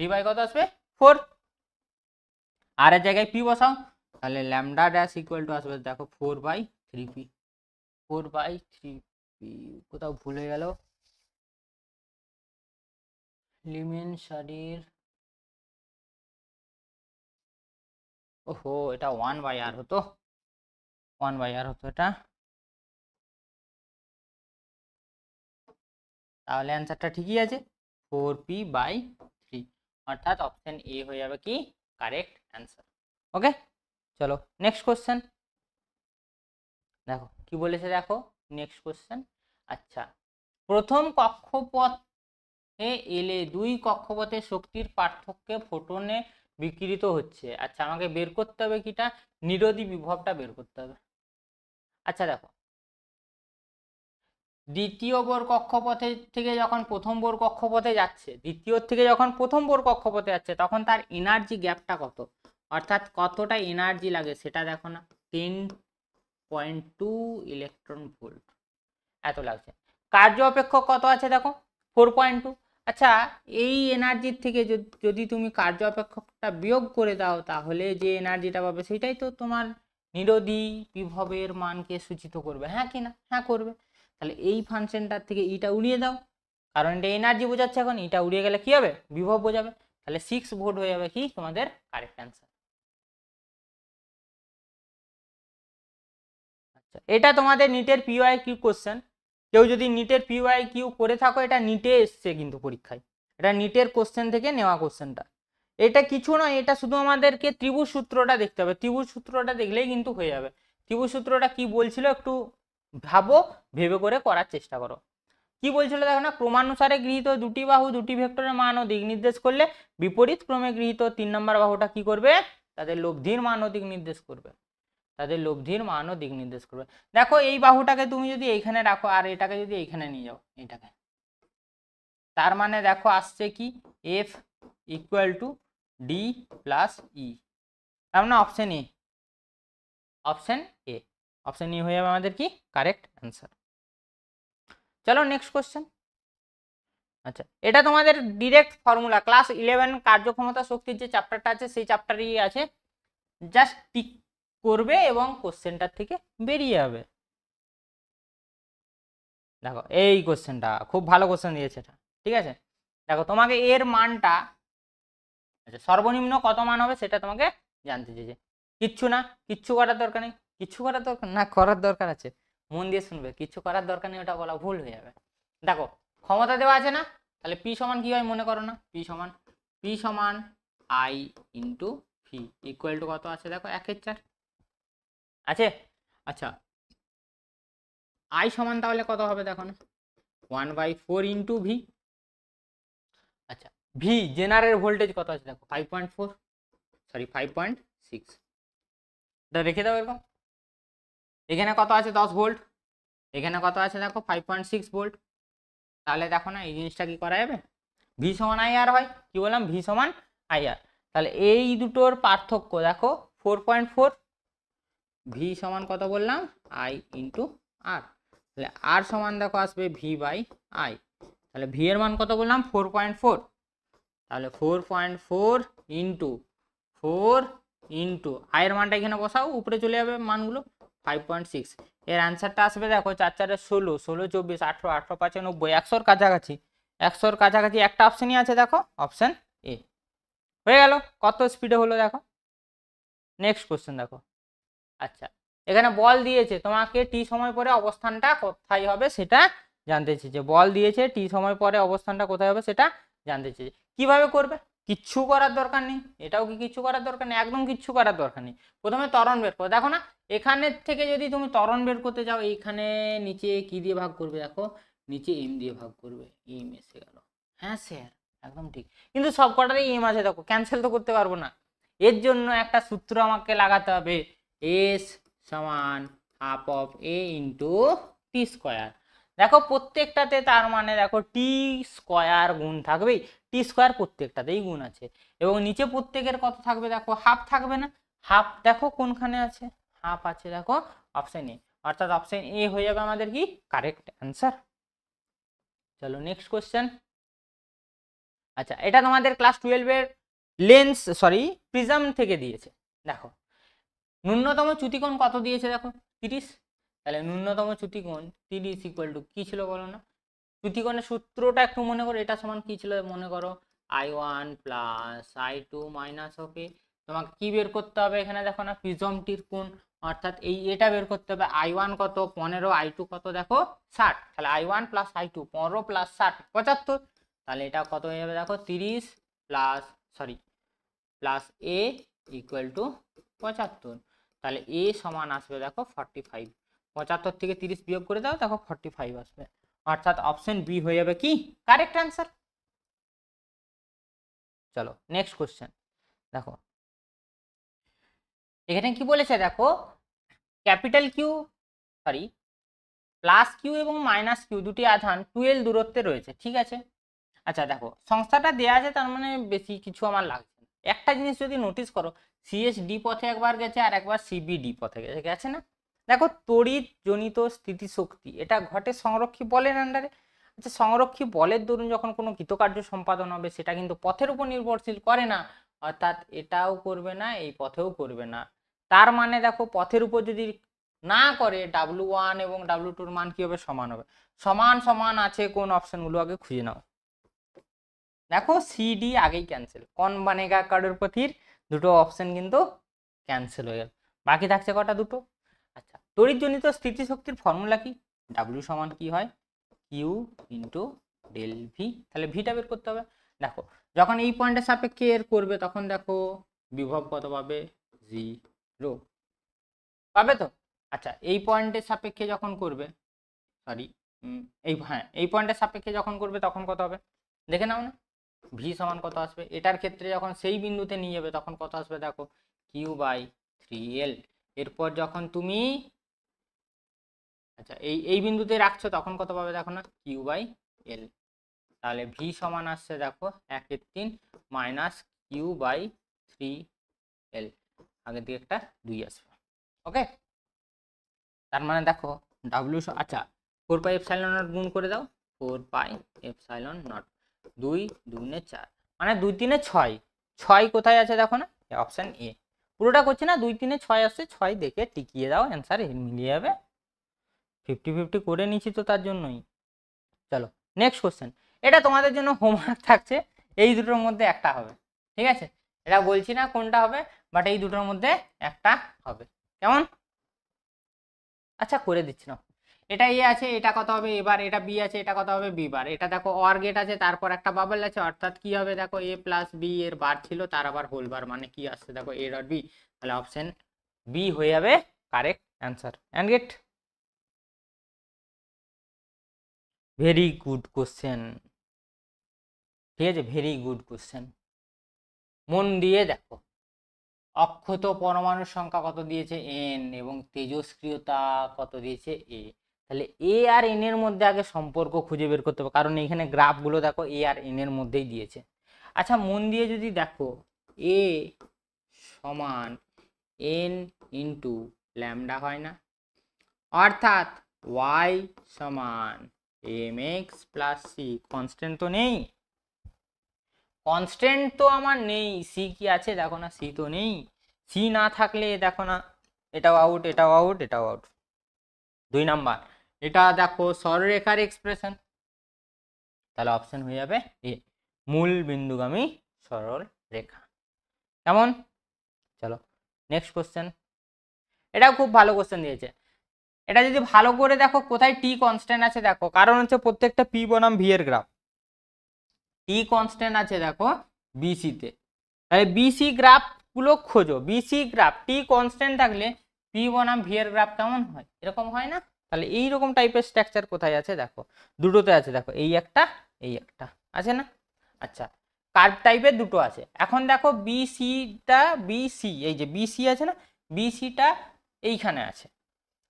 3 কত আসবে 4, আর এর জায়গায় পি বসাও, তাহলে ল্যামডা ড্যাশ ইকুয়াল টু আসবে দেখো 4/3p, 4/3p কোথাও ভুলে গেল লিমেন সারির, ওহো এটা 1/r হতো, 1/r হতো এটা, তাহলে অ্যান্সারটা ঠিকই আছে 4p/3, অর্থাৎ অপশন এ হয়ে যাবে কি কারেক্ট অ্যান্সার। ওকে চলো নেক্সট কোশ্চেন দেখো কি বলেছে দেখো নেক্সট কোশ্চেন। আচ্ছা প্রথম কক্ষপথে এলে দুই কক্ষপথে শক্তির পার্থক্যে ফোটনে বিকিরিত হচ্ছে। আচ্ছা আমাকে বের করতে হবে কিটা নিরোধী বিভবটা বের করতে হবে। আচ্ছা দেখো দ্বিতীয় বোর কক্ষপথে থেকে যখন প্রথম বোর কক্ষপথে যাচ্ছে, দ্বিতীয় থেকে যখন প্রথম বোর কক্ষপথে যাচ্ছে তখন তার এনার্জি গ্যাপটা কত, অর্থাৎ কতটা এনার্জি লাগে সেটা দেখো না 10.2 ইলেকট্রন ভোল্ট এত লাগছে, কার্য অপেক্ষক কত আছে দেখো 4.2। আচ্ছা এই এনার্জির থেকে যদি তুমি কার্য অপেক্ষকটা বিয়োগ করে দাও তাহলে যে এনার্জিটা পাবে সেটাই তো তোমার নিরোধী বিভবের মানকে সূচিত করবে, হ্যাঁ কি না হ্যাঁ করবে, তাহলে এই ফাংশনটার থেকে এইটা উড়িয়ে দাও, কারণ এটা এনার্জি বোঝাচ্ছে, এখন এটা উড়িয়ে গেলে কি হবে, বিভব বোঝাবে। তাহলে 6 ভোল্ট হয়ে যাবে কি তোমাদের কারেক্ট অ্যান্সার। আচ্ছা, এটা তোমাদের নিটের পিওয়াই কিউ কোশ্চেন। কেউ যদি নিটের পিওয়াই কিউ করে থাকো, এটা নিটে এসছে কিন্তু পরীক্ষায়, এটা নিটের কোশ্চেন থেকে নেওয়া কোশ্চেনটা। এটা কিছু নয়, এটা শুধু আমাদেরকে ত্রিভুজ সূত্রটা দেখতে হবে, ত্রিভুজ সূত্রটা দেখলেই কিন্তু হয়ে যাবে। ত্রিভুজ সূত্রটা কি বলছিল একটু ভাবো, ভেবে করে করার চেষ্টা করো। কি বলছিল দেখো না, ক্রমানুসারে গৃহীত দুটি বাহু দুটি ভেক্টরের মান ও দিক নির্দেশ করলে বিপরীত ক্রমে গৃহীত 3 নম্বর বাহুটা কি করবে, তাদের লব্ধির মান ও দিক নির্দেশ করবে, তাদের লব্ধির মান ও দিক নির্দেশ করবে। দেখো এই বাহুটাকে তুমি যদি এইখানে রাখো আর এটাকে যদি এইখানে নিয়ে যাও, এইটাকে, তার মানে দেখো আসছে কি F equal to D plus E, তার মানে option A, option A, option E হয়ে যাবে আমাদের কি কারেক্ট অ্যান্সার। চলো নেক্সট কোশ্চেন। আচ্ছা, এটা তোমাদের ডিরেক্ট ফর্মুলা, ক্লাস 11 কার্যক্ষমতা শক্তির যে চ্যাপ্টারটা আছে সেই চ্যাপ্টারই আছে, জাস্ট টিক করবে এবং কোশ্চেনটার থেকে বেরিয়ে যাবে। দেখো এই কোশ্চেনটা খুব ভালো কোশ্চেন দিয়েছে এটা, ঠিক আছে। দেখো তোমাকে এর মানটা, আচ্ছা সর্বনিম্ন কত মান হবে সেটা তোমাকে জানতে চেয়েছে। কিচ্ছু না, কিচ্ছু করার দরকার নেই, কিচ্ছু করার দরকার না, করার দরকার আছে, মন দিয়ে শুনবে, কিচ্ছু করার দরকার নেই ওটা বলা ভুল হয়ে যাবে। দেখো ক্ষমতা দেওয়া আছে না, তাহলে পি সমান কি হয় মনে করো না, পি সমান I into V equal to কত আছে দেখো 1/4 আছে। আচ্ছা আই সমান তাহলে কত হবে দেখো না, 1/4 ইন্টু ভি। আচ্ছা ভি জেনারেল ভোল্টেজ কত আছে দেখো 5.4, সরি 5.6, এটা রেখে দাও এরকম। এখানে কত আছে 10 ভোল্ট, এখানে কত আছে দেখো 5.6 ভোল্ট। তাহলে দেখো না এই জিনিসটা কি করা যাবে, ভি সমান আই আর হয়, কি বললাম ভি সমান আই আর। তাহলে এই দুটোর পার্থক্য দেখো 4.4, ভি সমান কত বললাম আই ইন্টু আর, তাহলে আর সমান দেখো আসবে ভি বাই আই। তাহলে ভি এর মান কত বললাম 4.4, তাহলে 4.4 ইন্টু 4 ইন্টু আয়ের মানটা এখানে বসাও, উপরে চলে যাবে মানগুলো 5.6। এর অ্যান্সারটা আসবে দেখো 4 4 16, 16 24 18, 18 5 90, 100-র কাছাকাছি, 100-র কাছাকাছি একটা অপশনই আছে দেখো অপশন এ। হয়ে গেল, কত স্পিডে হলো দেখো। নেক্সট কোশ্চেন দেখো। আচ্ছা এখানে বল দিয়েছে তোমাকে টি সময় পরে অবস্থানটা কোথায় হবে সেটা জানতে চেয়েছে, বল দিয়েছে টি সময় পরে অবস্থানটা কোথায় হবে সেটা জানতে চেয়েছে। কিভাবে করবে, কিচ্ছু করার দরকার নেই, এটাও কি কিচ্ছু করার দরকার নেই, একদম কিচ্ছু করার দরকার নেই। প্রথমে ত্বরণ বের করো, দেখো না এখানের থেকে যদি তুমি ত্বরণ বের করতে যাও, এইখানে নিচে কি দিয়ে ভাগ করবে দেখো, নিচে এম দিয়ে ভাগ করবে, এম এসে গেল, হ্যাঁ স্যার একদম ঠিক, কিন্তু সব কটারই এম আছে দেখো, ক্যান্সেল তো করতে পারবো না, এর জন্য একটা সূত্র আমাকে লাগাতে হবে, এস সমান half of A into T square. দেখো প্রত্যেকটাতে তার মানে দেখো টি স্কোয়ার গুণ থাকবেই, টি স্কোয়ার প্রত্যেকটাতেই গুণ আছে, এবং নিচে প্রত্যেকের কত থাকবে দেখো হাফ থাকবে না, হাফ দেখো কোনখানে আছে, হাফ আছে দেখো অপশন এ, অর্থাৎ অপশন এ হয়ে যাবে আমাদের কি কারেক্ট অ্যান্সার। চলো নেক্সট কোশ্চেন। আচ্ছা এটা তোমাদের ক্লাস 12-এর লেন্স সরি প্রিজম থেকে দিয়েছে। দেখো ন্যূনতম চ্যুতিকোণ কত দিয়েছে দেখো 30, তাহলে ন্যূনতম চ্যুতিকোণ 30 ইকুয়াল টু কি ছিল বলো না, চ্যুতিকোণের সূত্রটা একটু মনে করো, এটা সমান কি ছিল মনে করো I1 প্লাস I2 মাইনাস ওকে, তোমাকে কি বের করতে হবে এখানে দেখো না প্রিজমটির কোণ, অর্থাৎ এই এটা বের করতে হবে, I1 কত 15, I2 কত দেখো 60, তাহলে I1 প্লাস I2 15 প্লাস 60 75, তাহলে এটা কত হয়ে যাবে দেখো 30 প্লাস সরি প্লাস এ ইকুয়াল টু 75, তাহলে এ সমান আসবে দেখো 45, 75 থেকে 30 বিয়োগ করে দাও দেখো 45 আসবে, অর্থাৎ অপশন বি হয়ে যাবে কি কারেক্ট অ্যান্সার। চলো নেক্সট কোশ্চেন দেখো, এখানে কি বলেছে দেখো capital Q sorry plus Q এবং মাইনাস কিউ দুটি আধান 12 দূরত্বে রয়েছে, ঠিক আছে। আচ্ছা দেখো সংস্থাটা দেওয়া আছে, তার মানে বেশি কিছু আমার লাগছে না, একটা জিনিস যদি নোটিস করো সিএস ডি পথে একবার গেছে আর একবার সিবি ডি পথে গেছে, গেছে না, দেখো তড়িৎ জনিত স্থিতিশক্তি এটা ঘটে সংরক্ষী বলের আন্ডারে। আচ্ছা সংরক্ষী বলের দরুন যখন কোনো কৃতকার্য সম্পাদন হবে সেটা কিন্তু পথের উপর নির্ভরশীল করে না, অর্থাৎ এটাও করবে না এই পথেও করবে না, তার মানে দেখো পথের উপর যদি না করে W1 এবং W2 এর মান কি হবে, সমান হবে। সমান সমান আছে কোন অপশনগুলো আগে খুঁজে নাও। দেখো CD আগেই ক্যান্সেল, কন বানেগা কারোরপতির দুটো অপশন কিন্তু ক্যান্সেল হয়ে গেল, বাকি থাকছে কটা, দুটো। আচ্ছা, তড়িৎজনিত স্থিতিশক্তির ফর্মুলা কি? W সমান কি হয়, Q ইন্টু ডেল ভি। তাহলে ভিটা বের করতে হবে। দেখো যখন এই পয়েন্টের সাপেক্ষে এর করবে তখন দেখো বিভব কত পাবে, 0 পাবে তো। আচ্ছা, এই পয়েন্টের সাপেক্ষে যখন করবে, সরি এই পয়েন্টের সাপেক্ষে যখন করবে তখন কত হবে দেখে নাও না, ভি সমান কত আসবে। এটার ক্ষেত্রে যখন সেই বিন্দুতে নিয়ে যাবে তখন কত আসবে দেখো, Q/3L। এরপর যখন তুমি আচ্ছা এই বিন্দুতে রাখছো তখন কত পাবে দেখো না, Q/L। তাহলে ভি সমান আসছে দেখো 1/3 মাইনাস Q/3L, আগের দিকে একটা 2 আসবে। ওকে, তার মানে দেখো ডাব্লিউ, আচ্ছা 4πε0 গুণ করে দাও, 4πε0, 2 2 4 মানে 2 3 6, 6 কোথায় আছে দেখো না, অপশন এ। পুরোটা করছি না, 2 3 6 আসছে, 6 দেখে টিকিয়ে দাও, অ্যান্সার মিলিয়ে যাবে। 50-50 করে নিচ্ছি তো তার জন্যই। চলো নেক্সট কোশ্চেন, এটা তোমাদের জন্য হোমওয়ার্ক থাকছে, এই দুটোর মধ্যে একটা হবে, ঠিক আছে? এটা বলছি না কোনটা হবে, বাট এই দুটোর মধ্যে একটা হবে, কেমন? আচ্ছা করে দিচ্ছি না, এটা এ আছে, এটা কত হবে এবার, এটা বি আছে, এটা কত হবে বি বার। এটা দেখো অর গেট আছে, তারপর একটা বাবল আছে, অর্থাৎ কি হবে দেখো এ প্লাস বি এর বার ছিল, তার আবার হোল বার, মানে কি আসছে দেখো এ ডট বি। তাহলে অপশন বি হয়ে যাবে correct answer. And gate, very good question, ঠিক আছে, ভেরি গুড কোশ্চেন। মন দিয়ে দেখো, অক্ষত পরমাণুর সংখ্যা কত দিয়েছে এন, এবং তেজস্ক্রিয়তা কত দিয়েছে এ। তাহলে এ আর এন এর মধ্যে আগে সম্পর্ক খুঁজে বের করতে হবে, কারণ এখানে গ্রাফগুলো দেখো এ আর এন এর মধ্যেই দিয়েছে। আচ্ছা মন দিয়ে যদি দেখো, এ সমান এন ইন্টু ল্যামডা হয় না, অর্থাৎ ওয়াই সমান M X plus C, constant তো নেই, কনস্ট্যান্ট তো আমার নেই, সি কি আছে দেখো না, সি তো নেই। সি না থাকলে দেখো না, এটাও আউট, এটাও আউট, এটাও আউট। 2 নাম্বার, এটা দেখো সরলরেখার এক্সপ্রেশন, তাহলে অপশন হয়ে যাবে এ, মূল বিন্দুগামী সরল রেখা। কেমন? চলো নেক্সট কোশ্চেন, এটাও খুব ভালো কোশ্চেন দিয়েছে। এটা যদি ভালো করে দেখো কোথায় টি কনস্ট্যান্ট আছে দেখো, কারণ হচ্ছে প্রত্যেকটা পি বনাম ভি এর গ্রাফ, টি কনস্ট্যান্ট আছে দেখো বিসি তে। তাহলে বিসি গ্রাফ গুলো খোঁজো, বিসি গ্রাফ টি কনস্ট্যান্ট থাকলে পি বনাম ভি এর গ্রাফ কেমন হয়, এরকম হয় না? তাহলে এইরকম টাইপের স্ট্রাকচার কোথায় আছে দেখো, দুটোতে আছে দেখো, এই একটা এই একটা আছে না। আচ্ছা কার্ভ টাইপের দুটো আছে। এখন দেখো বিসিটা, বিসি এই যে বিসি আছে না, বিসিটা এইখানে আছে।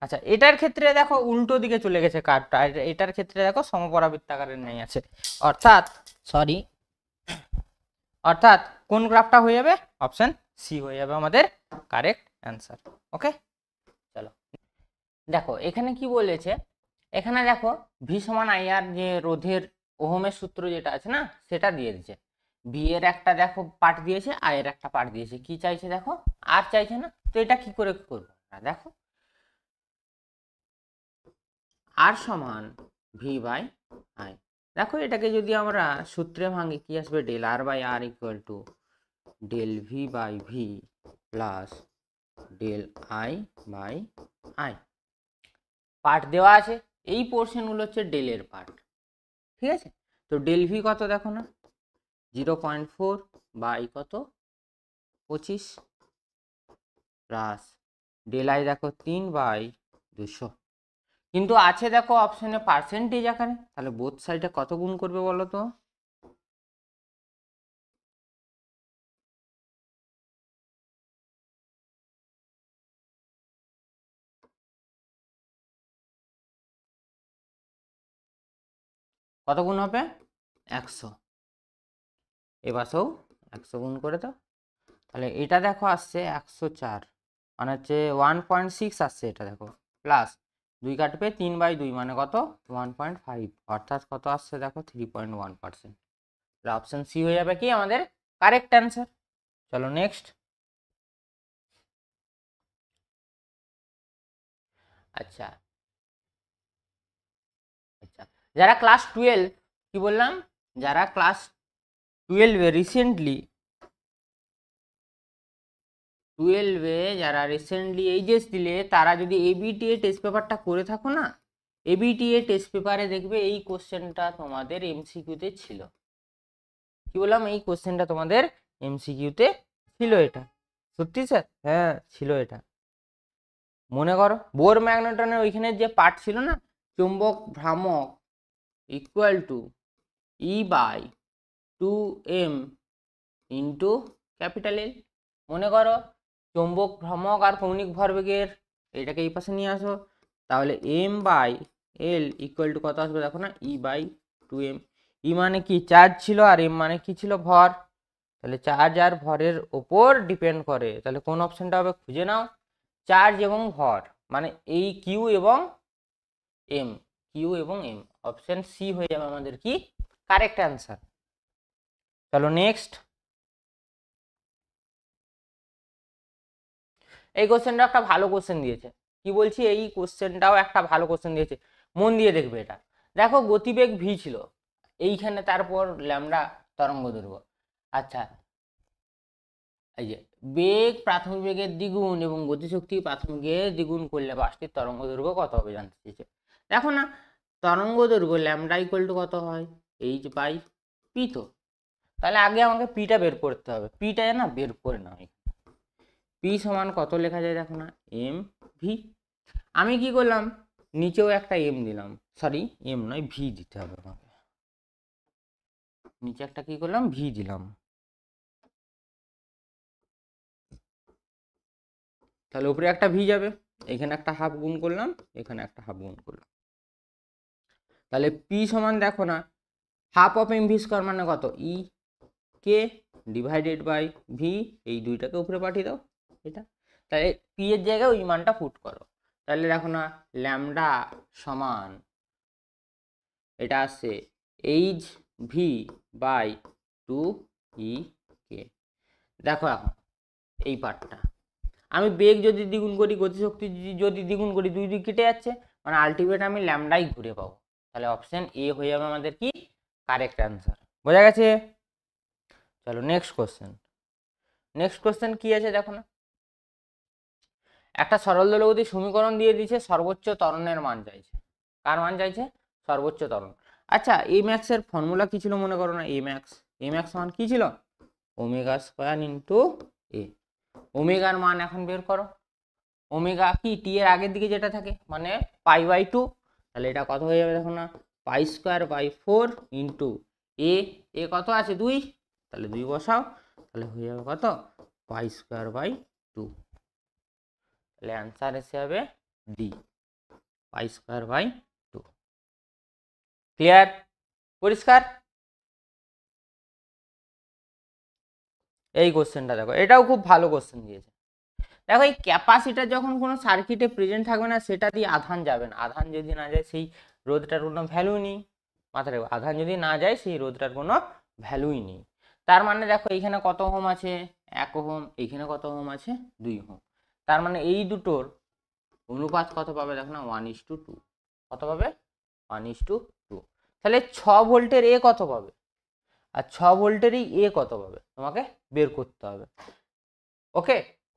আচ্ছা এটার ক্ষেত্রে দেখো উল্টো দিকে চলে গেছে কার্ভটা, আর এটার ক্ষেত্রে দেখো সমপরাবৃত্তাকারের নেই আছে, অর্থাৎ সরি, অর্থাৎ কোন গ্রাফটা হয়ে যাবে, অপশন সি হয়ে যাবে আমাদের কারেক্ট অ্যান্সার। ওকে চলো দেখো এখানে কি বলেছে, এখানে দেখো ভি সমান আই আর, যে রোধের ওহমের সূত্র যেটা আছে না সেটা দিয়ে দিয়েছে। ভি এর একটা দেখো পার্ট দিয়েছে, আই এর একটা পার্ট দিয়েছে, কি চাইছে দেখো, আর চাইছে না। তো এটা কি করে করবো দেখো, আর সমান ভি বাই আই। দেখো এটাকে যদি আমরা সূত্রে ভাঙি কি আসবে, del R by R equal to del V by V plus del I by I. Part দেওয়া আছে, এই পোর্শনগুলো হচ্ছে ডেলের পার্ট, ঠিক আছে? তো ডেল ভি কত দেখো না, 0.4 বাই কত 25 প্লাস ডেল আই দেখো 3/200, কিন্তু আছে দেখো অপশনে পার্সেন্টেজ আকারে, তাহলে বোথ সাইডে কত গুণ করবে বলো তো, কত গুণ হবে 100, এবারেও 100 গুণ করে দাও। তাহলে এটা দেখো আসছে 104, মানে হচ্ছে 1.6 আসছে, এটা দেখো প্লাস 2 কাটবে 3/2 মানে কত 1.5, অর্থাৎ কত আসছে দেখো 3.1%। অপশন সি হয়ে যাবে কি আমাদের কারেক্ট অ্যান্সার। চলো নেক্সট, আচ্ছা আচ্ছা, যারা ক্লাস 12, কি বললাম, যারা ক্লাস 12-এ যারা রিসেন্টলি এইচএস দিলে, তারা যদি এবিটিএ টেস্ট পেপারটা করে থাকো না, এবিটিএ টেস্ট পেপারে দেখবে এই কোশ্চেনটা তোমাদের এমসিকিউতে ছিল। কি বললাম, এই কোশ্চেনটা তোমাদের এমসিকিউতে ছিল। এটা সত্যি স্যার? হ্যাঁ ছিল। এটা মনে করো বোর ম্যাগনেটনের ওইখানে যে পার্ট ছিল না, চুম্বক ভ্রামক equal to E/2m into capital এল। মনে করো চৌম্বক ভ্রামক আর কৌণিক ভরবেগের এটাকে এই পাশে নিয়ে আসো, তাহলে m/l ইকুয়াল টু কত আসবে দেখো না, E/2m। ই মানে কি চার্জ ছিল, আর এম মানে কি ছিল, ভর। তাহলে চার্জ আর ভরের ওপর ডিপেন্ড করে, তাহলে কোন অপশনটা হবে খুঁজে নাও। চার্জ এবং ভর মানে এই কিউ এবং এম, অপশন সি হয়ে যাবে আমাদের কি কারেক্ট অ্যান্সার। চলো নেক্সট। এই কোশ্চেনটা একটা ভালো কোশ্চেন দিয়েছে। কি বলছি, এই কোশ্চেনটাও একটা ভালো কোশ্চেন দিয়েছে, মন দিয়ে দেখবে এটা। দেখো গতিবেগ ভি ছিল এইখানে, তারপর ল্যামডা তরঙ্গ দৈর্ঘ্য। আচ্ছা, এই যে বেগ প্রাথমিক বেগের দ্বিগুণ এবং গতিশক্তি প্রাথমিকের দ্বিগুণ করলে বাসটির তরঙ্গ দৈর্ঘ্য কত হবে জানতে চেয়েছে। দেখো না, তরঙ্গ দৈর্ঘ্য ল্যামডা ইকুয়াল টু কত হয়, h/p। তো তাহলে আগে আমাকে পিটা বের করতে হবে, পিটা না বের করে নাও। পি সমান কত লেখা যায় দেখো না, এম ভি। আমি কি করলাম, নিচেও একটা এম দিলাম, সরি এম নয় ভি দিতে হবে আমাকে, নিচে একটা কি করলাম ভি দিলাম। তাহলে উপরে একটা ভি যাবে, এখানে একটা হাফ গুণ করলাম, এখানে একটা হাফ গুণ করলাম। তাহলে পি সমান দেখো না, half of M V square মানে কত, E K divided by V, এই দুইটাকে উপরে পাঠিয়ে দাও এটা। তাহলে পি এর জায়গায় ওই মানটা পুট করো, তাহলে দেখো না ল্যামডা সমান এটা আসছে h/v/2e/k। দেখো এখন এই পার্টটা আমি বেগ যদি দ্বিগুণ করি, গতিশক্তি যদি দ্বিগুণ করি, দুই দিক কেটে যাচ্ছে, মানে আলটিমেট আমি ল্যামডাই ঘুরে পাবো। তাহলে অপশন এ হয়ে যাবে আমাদের কি কারেক্ট অ্যান্সার। বোঝা গেছে? চলো নেক্সট কোশ্চেন। নেক্সট কোশ্চেন কি আছে দেখো না, একটা সরল দোলগতির সমীকরণ দিয়ে দিয়েছে, সর্বোচ্চ ত্বরণের মান চাইছে। কার মান চাইছে? সর্বোচ্চ ত্বরণ। আচ্ছা, এ ম্যাক্স এর ফর্মুলা কি ছিল মনে করো না, এ ম্যাক্স মান কি ছিল, ওমেগা স্কয়ার ইন্টু এ। ওমেগার মান এখন বের করো। ওমেগা কি টি এর আগের দিকে যেটা থাকে, মানে π/2। তাহলে এটা কত হয়ে যাবে দেখো না, π²/4 ইন্টু এ। এ কত আছে 2, তাহলে 2 বসাও, তাহলে হয়ে যাবে কত, π²/2। তাহলে অ্যান্সার এসে যাবে ডি, π²/2। ক্লিয়ার? পরিষ্কার? এই কোশ্চেনটা দেখো, এটাও খুব ভালো কোশ্চেন দিয়েছে। দেখো এই ক্যাপাসিটার যখন কোনো সার্কিটে প্রেজেন্ট থাকবে না, সেটা দিয়ে আধান যাবে না। আধান যদি না যায় সেই রোধটার কোনো ভ্যালু নেই। মাথায় রাখো, আধান যদি না যায় সেই রোধটার কোনো ভ্যালুই নেই। তার মানে দেখো এইখানে কত ওহম আছে, 1 ওহম, এইখানে কত ওহম আছে, 2 ওহম। তার মানে এই দুটোর অনুপাত কত পাবে দেখো না, 1:2। কত পাবে? 1:2। তাহলে 6 ভোল্টের এ কত পাবে, আর 6 ভোল্টেরই এ কত পাবে তোমাকে বের করতে হবে। ওকে,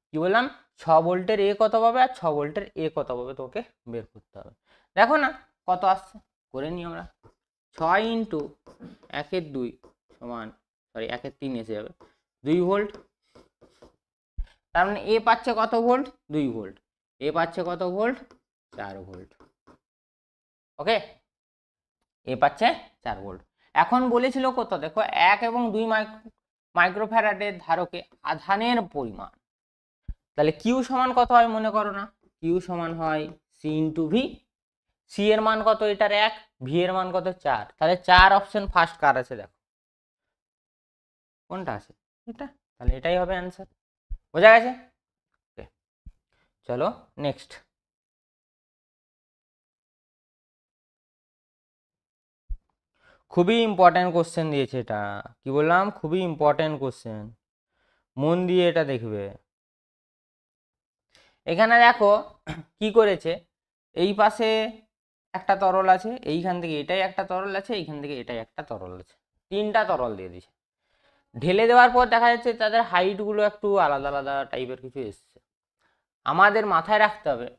কি বললাম, 6 ভোল্টের এ কত পাবে আর 6 ভোল্টের এ কত পাবে তোমাকে বের করতে হবে। দেখো না কত আসছে, করে নিই আমরা। 6 ইন্টু 1/2 সমান, সরি 1/3 এসে যাবে 2 ভোল্ট। তার মানে এ পাচ্ছে কত ভোল্ট, 2 ভোল্ট। এ পাচ্ছে কত ভোল্ট, 4 ভোল্ট। ওকে, এ পাচ্ছে 4 ভোল্ট। এখন বলেছিল কত দেখো, 1 এবং 2 মাইক্রোফ্যারাডের ধারকে আধানের পরিমাণ। তাহলে কিউ সমান কত হয় মনে করো না, কিউ সমান হয় সি ইন্টু ভি। সি এর মান কত, এটার 1, ভি এর মান কত 4। তাহলে 4 অপশন ফার্স্ট কার আছে দেখো, কোনটা আছে, এটা। তাহলে এটাই হবে অ্যান্সার। বোঝা গেছে? চলো নেক্সট। খুবই ইম্পর্টেন্ট কোশ্চেন দিয়েছে এটা। কি বললাম, খুবই ইম্পর্টেন্ট কোশ্চেন, মন দিয়ে এটা দেখবে। এখানে দেখো কি করেছে, এই পাশে একটা তরল আছে, এইখান থেকে এটাই একটা তরল আছে, এইখান থেকে এটাই একটা তরল আছে, তিনটা তরল দিয়ে দিছে। ঢেলে দেওয়ার পর দেখা যাচ্ছে তাদের হাইটগুলো একটু আলাদা আলাদা টাইপের কিছু এসছে। আমাদের মাথায় রাখতে হবে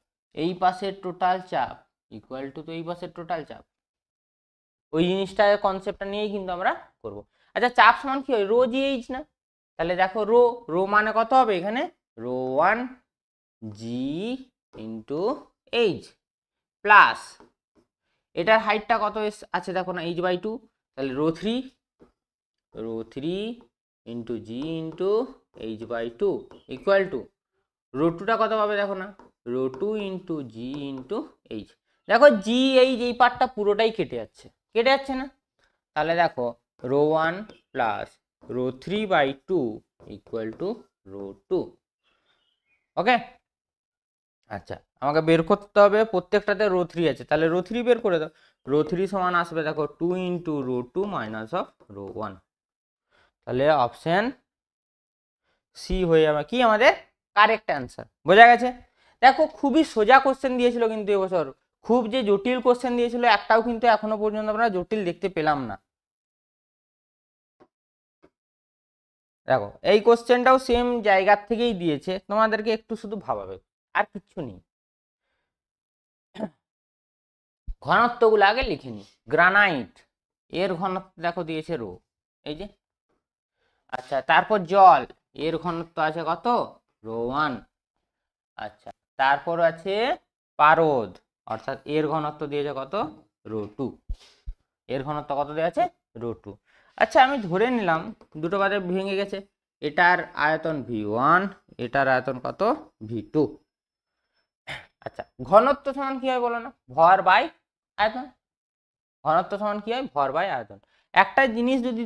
এই পাশের টোটাল চাপ ইকুয়াল টু, তো এই পাশের টোটাল চাপ, ওই জিনিসটা কনসেপ্টটা নিয়েই কিন্তু আমরা করব। আচ্ছা চাপ সমান কি হয়, রো জিএইচ না? তাহলে দেখো রো, রো মানে কত হবে এখানে, rho one G into H plus এটার হাইটটা কত আছে দেখো না, এইচ বাই টু, তাহলে rho three into G into H by two equal to rho টুটা কত পাবে দেখো না, রো টু ইন্টু জি ইন্টু এইচ। দেখো জি এইচ এই পার্টটা পুরোটাই কেটে যাচ্ছে না? তাহলে দেখো rho one plus rho three by two equal to rho two. Okay, আচ্ছা আমাকে বের করতে হবে, প্রত্যেকটাতে রো থ্রি আছে, তাহলে রো থ্রি বের করে দাও। রো থ্রি সমান আসবে দেখো two into rho two minus of rho one. তাহলে অপশন সি হয়ে যাবে কি আমাদের কারেক্ট অ্যান্সার। বোঝা গেছে? দেখো খুবই সোজা কোশ্চেন দিয়েছিল কিন্তু এবছর, খুব যে জটিল কোশ্চেন দিয়েছিল একটাও কিন্তু এখনো পর্যন্ত আমরা জটিল দেখতে পেলাম না। দেখো এই কোশ্চেনটাও সেম জায়গার থেকেই দিয়েছে, তোমাদেরকে একটু শুধু ভাবাবে, আর কিচ্ছু নেই। ঘনত্বগুলো আগে লিখে নি। গ্রানাইট এর ঘনত্ব দেখো দিয়েছে রো, এই যে। আচ্ছা তারপর জল এর ঘনত্ব আছে কত, রো ওয়ান। আচ্ছা তারপর আছে পারদ, অর্থাৎ এর ঘনত্ব দিয়েছে কত, রো টু। এর ঘনত্ব কত দেওয়া আছে, রো টু। আচ্ছা আমি ধরে নিলাম দুটো বাদে ভেঙে গেছে, এটার আয়তন ভি ওয়ান, এটার আয়তন কত, ভি টু। আচ্ছা ঘনত্ব সমান কি হয় বলো না, ভর বাই আয়তন। ঘনত্ব সমান কি হয়, ভর বাই আয়তন। একটা জিনিস যদি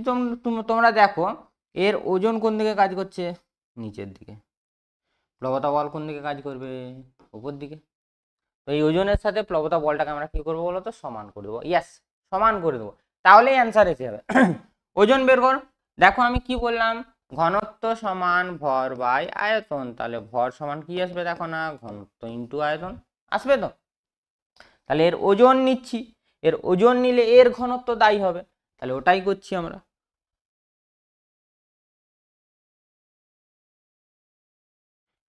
তোমরা দেখো, এর ওজন কোন দিকে কাজ করছে, নিচের দিকে। প্লবতা বল কোন দিকে কাজ করবে, উপর দিকে। তো এই ওজনের সাথে প্লবতা বলটাকে আমরা কি করবো বলো তো, সমান করে দেবো। ইয়াস, সমান করে দেবো, তাহলেই অ্যান্সার এসে যাবে। ওজন বের কর। দেখো আমি কি বললাম, ঘনত্ব সমান ভর বাই আয়তন, তাহলে ভর সমান কি আসবে দেখো না, ঘনত্ব ইন্টু আয়তন আসবে তো। তাহলে এর ওজন নিচ্ছি, এর ওজন নিলে এর ঘনত্ব দায়ী হবে, তাহলে ওটাই করছি আমরা।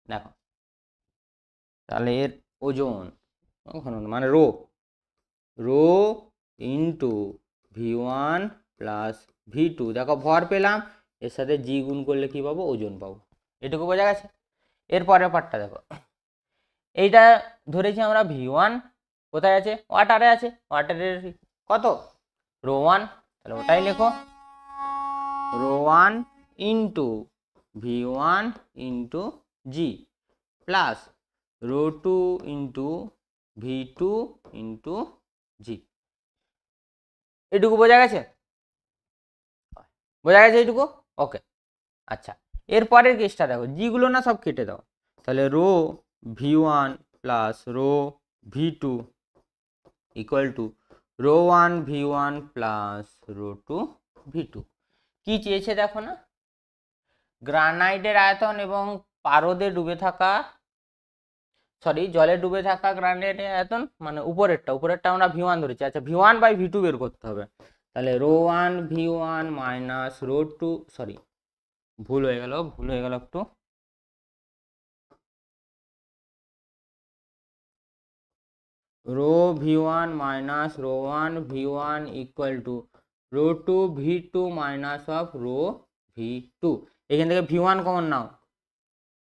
দেখো তাহলে এর ওজন মানে rho, rho into V one plus V two. দেখো ভর পেলাম, এর সাথে জি গুণ করলে কি পাবো, ওজন পাবো। এটুকু বোঝা গেছে? এরপরের পার্টটা দেখো, এইটা ধরেছি আমরা ভি ওয়ান, কোথায় আছে, ওয়াটারে আছে, ওয়াটারের কত, রো ওয়ান, তাহলে ওটাই লেখো, rho one into V one into g plus rho two into V two into g. এইটুকু বোঝা গেছে? বোঝা গেছে এইটুকু? ওকে। আচ্ছা এরপরের কেসটা দেখো, জিগুলো না সব কেটে দাও, তাহলে rho V one plus rho V two equal to rho one V one plus rho two V two. কি চেয়েছে দেখো না, গ্রানাইটের আয়তন এবং পারদে ডুবে থাকা, সরি জলে ডুবে থাকা গ্রানাইটের আয়তন, মানে উপরেরটা আমরা ভি ওয়ান ধরেছি। আচ্ছা V one by V two বের করতে হবে, তাহলে rho one V one minus rho two, sorry ভুল হয়ে গেল একটু, rho V one minus rho one V one equal to rho two V two minus of rho V two. এখান থেকে ভি ওয়ান কমন নাও,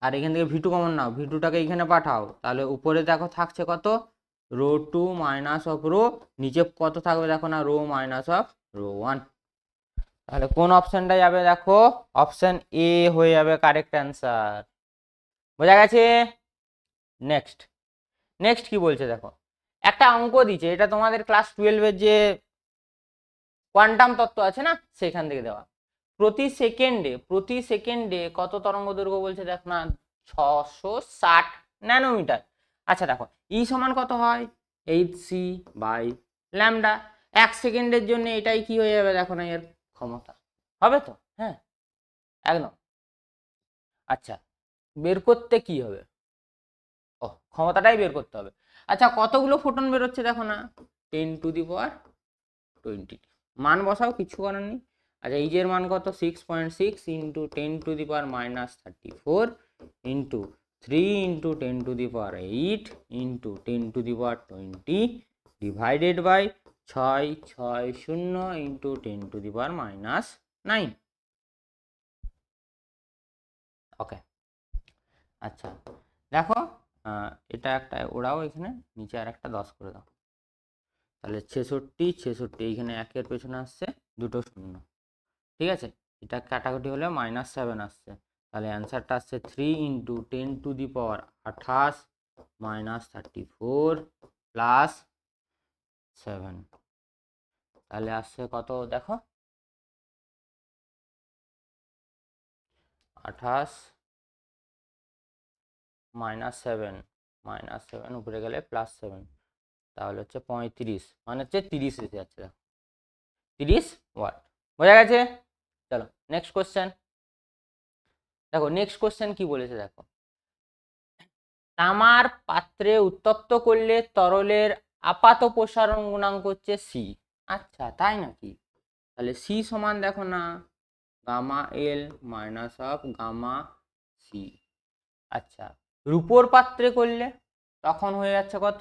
আর এখান থেকে ভি টু কমন নাও, ভি টুটাকে এখানে পাঠাও, তাহলে উপরে দেখো থাকছে কত, rho two minus of rho, নিচে কত থাকবে দেখো না, rho minus of rho one. তাহলে কোন অপশনটা যাবে দেখো, অপশন এ হয়ে যাবে কারেক্ট অ্যান্সার। বোঝা গেছে? নেক্সট কি বলছে দেখো, একটা অঙ্ক দিচ্ছে, এটা তোমাদের ক্লাস 12-এর যে কোয়ান্টাম তত্ত্ব আছে না সেখান থেকে দেওয়া। প্রতি সেকেন্ডে কত তরঙ্গ দৈর্ঘ্য বলছে দেখ না, 660 ন্যানোমিটার। আচ্ছা দেখো ই সমান কত হয়, এইচ সি বাই ল্যামডা। 1 সেকেন্ডের জন্য এটাই কি হয়ে যাবে দেখো না, এর ক্ষমতা হবে তো, হ্যাঁ একদম। আচ্ছা বের করতে কি হবে, ও ক্ষমতাটাই বের করতে হবে। আচ্ছা কতগুলো ফোটন বেরোচ্ছে দেখো না, 10⁻20। মান বসাও, কিছু করার নেই। আচ্ছা এই এর মান কত, 6.6 into 10⁻34 into 3 into 10⁻8 into 10⁻20 divided by 660 into 10⁻9। Okay আচ্ছা দেখো এটা একটা ওরাও এখানে নিচে আর একটা 10 করে দাও, তাহলে 66 এইখানে একের পেছনে আসছে দুটো শূন্য, ঠিক আছে। এটা কাটাকুটি হলে -7 আসছে, তাহলে অ্যান্সারটা আসছে 3 ইন্টু 10⁻28 -34 প্লাস 7, তাহলে আসছে কত দেখো, 28 -7 উপরে গেলে +7, তাহলে হচ্ছে 35, মানে হচ্ছে 30 এসে যাচ্ছে, দেখো 30 ওয়াট। বোঝা গেছে? চলো নেক্সট কোশ্চেন। দেখো নেক্সট কোশ্চেন কি বলেছে দেখো, তামার পাত্রে উত্তপ্ত করলে তরলের আপাত প্রসারণ গুণাঙ্ক হচ্ছে সি। আচ্ছা তাই নাকি, তাহলে সি সমান দেখো না gamma L minus of gamma C. আচ্ছা রূপোর পাত্রে করলে তখন হয়ে যাচ্ছে কত,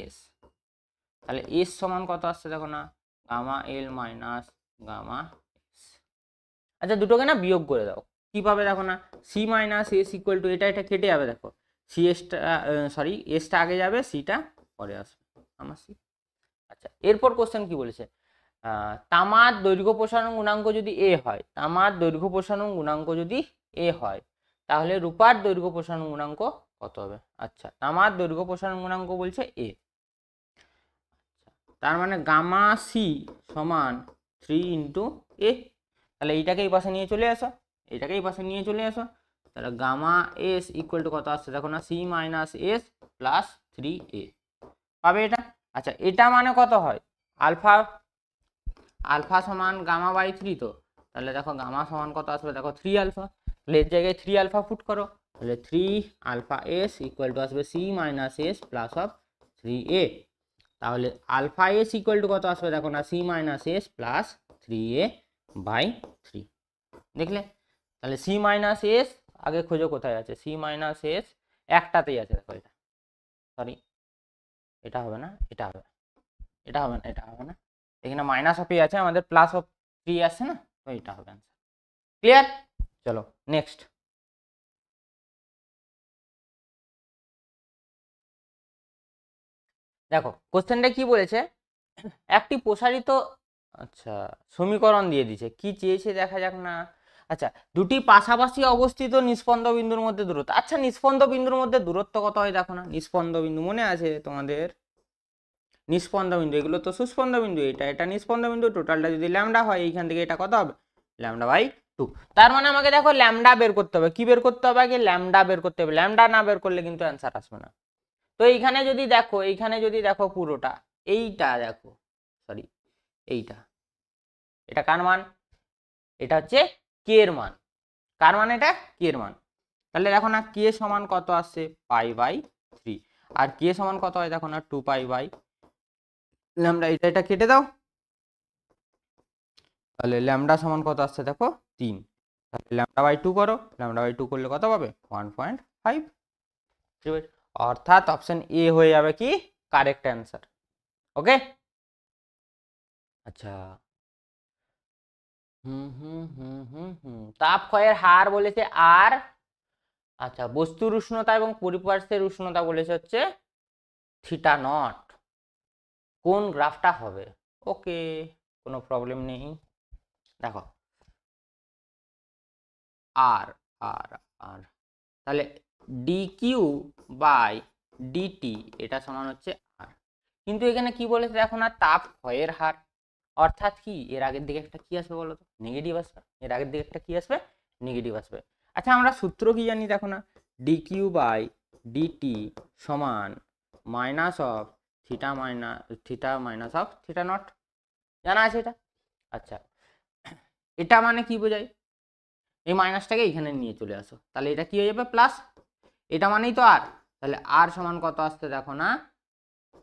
এস। তাহলে এস সমান কত আসছে দেখো না, gamma L minus gamma S. আচ্ছা দুটোকে না বিয়োগ করে দাও, কিভাবে দেখো না, C minus S equal to, এটা কেটে যাবে দেখো, সি এসটা সরি এসটা আগে যাবে, সিটা পরে আসবে আমার সি। আচ্ছা এরপর কোশ্চেন কি বলেছে, তামার দৈর্ঘ্য প্রসারণ গুণাঙ্ক যদি এ হয়, তামার দৈর্ঘ্য প্রসারণ গুণাঙ্ক যদি এ হয়, তাহলে রূপার দৈর্ঘ্য প্রসারণ গুণাঙ্ক কত হবে। আচ্ছা তামার দৈর্ঘ্য প্রসারণ গুণাঙ্ক বলছে এ, তার মানে গামা সি সমান 3 ইন্টু এ। তাহলে এইটাকে এই পাশে নিয়ে চলে আসো, এইটাকে এই পাশে নিয়ে চলে আসো, তাহলে গামা এস ইকুয়াল টু কত আসছে দেখো না, C minus S plus 3a পাবে এটা। আচ্ছা এটা মানে কত হয়, আলফা, আলফা সমান গামা বাই 3, তো তাহলে দেখো গামা সমান কত আসবে দেখো 3 আলফা, তাহলে এর জায়গায় 3 আলফা পুট করো, তাহলে 3 আলফা এস ইকুয়াল টু আসবে C minus S plus of 3a। তাহলে আলফা এস ইকুয়াল টু কত আসবে দেখো না, C minus S plus 3a by 3, দেখলে। তাহলে সি মাইনাস এস আগে খোঁজো কোথায় আছে, সি মাইনাস এস একটাতেই আছে দেখো, এটা সরি এটা হবে না, এটা হবে, এটা হবে না, এটা হবে না, এখানে মাইনাস অফ এ আছে, আমাদের প্লাস অফ 3 আসছে না, তো এটা হবে অ্যান্সার। ক্লিয়ার? চলো নেক্সট। দেখো কোশ্চেনটা কি বলেছে, একটি প্রসারিত আচ্ছা সমীকরণ দিয়ে দিয়েছে, কি চেয়েছে দেখা যাক না। আচ্ছা দুটি পাশাপাশি অবস্থিত নিস্পন্দ বিন্দুর মধ্যে দূরত্ব, আচ্ছা নিস্পন্দ বিন্দুর মধ্যে দূরত্ব কত হয় দেখো না, নিস্পন্দ বিন্দু মনে আছে তোমাদের, নিস্পন্দ বিন্দু এগুলো তো সুস্পন্দ বিন্দু, এটা নিস্পন্দ বিন্দু, টোটালটা যদি ল্যামডা হয় এইখান থেকে এটা কত হবে, ল্যামডা বাই 2। তার মানে আমাকে দেখো ল্যামডা বের করতে হবে, কি বের করতে হবে আগে, ল্যামডা বের করতে হবে, ল্যামডা না বের করলে কিন্তু অ্যান্সার আসবে না। তো এইখানে যদি দেখো, এইখানে যদি দেখো পুরোটা, এইটা দেখো সরি এইটা, এটা কার মান, এটা হচ্ছে কে এর মান, কার মান, এটা কে এর মান। তাহলে দেখো না কে সমান কত আসছে π/3, আর কে সমান কত হয় দেখো না 2π/ল্যামডা, এটা কেটে দাও, তাহলে ল্যামডা সমান কত আসছে দেখো 3, তাহলে ল্যামডা বাই 2 করো, ল্যামডা বাই 2 করলে কত পাবে 1.5, অর্থাৎ অপশন এ হয়ে যাবে কি কারেক্ট অ্যান্সার। ওকে আচ্ছা তাপ ক্ষয়ের হার বলেছে আর, আচ্ছা বস্তুর উষ্ণতা এবং পরিপার্শ্বের উষ্ণতা বলেছে হচ্ছে θ0, কোন গ্রাফটা হবে। ওকে কোনো প্রবলেম নেই, দেখো আর আর আর তাহলে ডিকিউ বাই ডিটি এটা সমান হচ্ছে আর, কিন্তু এখানে কি বলেছে দেখো না তাপ ক্ষয়ের হার, অর্থাৎ কি এর আগের দিকে একটা কি আসবে বলো তো, নেগেটিভ আসবে, এর আগের দিকে একটা কি আসবে, নেগেটিভ আসবে। আচ্ছা আমরা সূত্র কি জানি দেখো না, ডিকিউ বাই ডিটি সমান minus of theta minus of θ0, জানা আছে এটা। আচ্ছা এটা মানে কি বোঝায়, এই মাইনাসটাকে এখানে নিয়ে চলে আসো, তাহলে এটা কি হয়ে যাবে প্লাস, এটা মানেই তো আর, তাহলে আর সমান কত আসছে দেখো না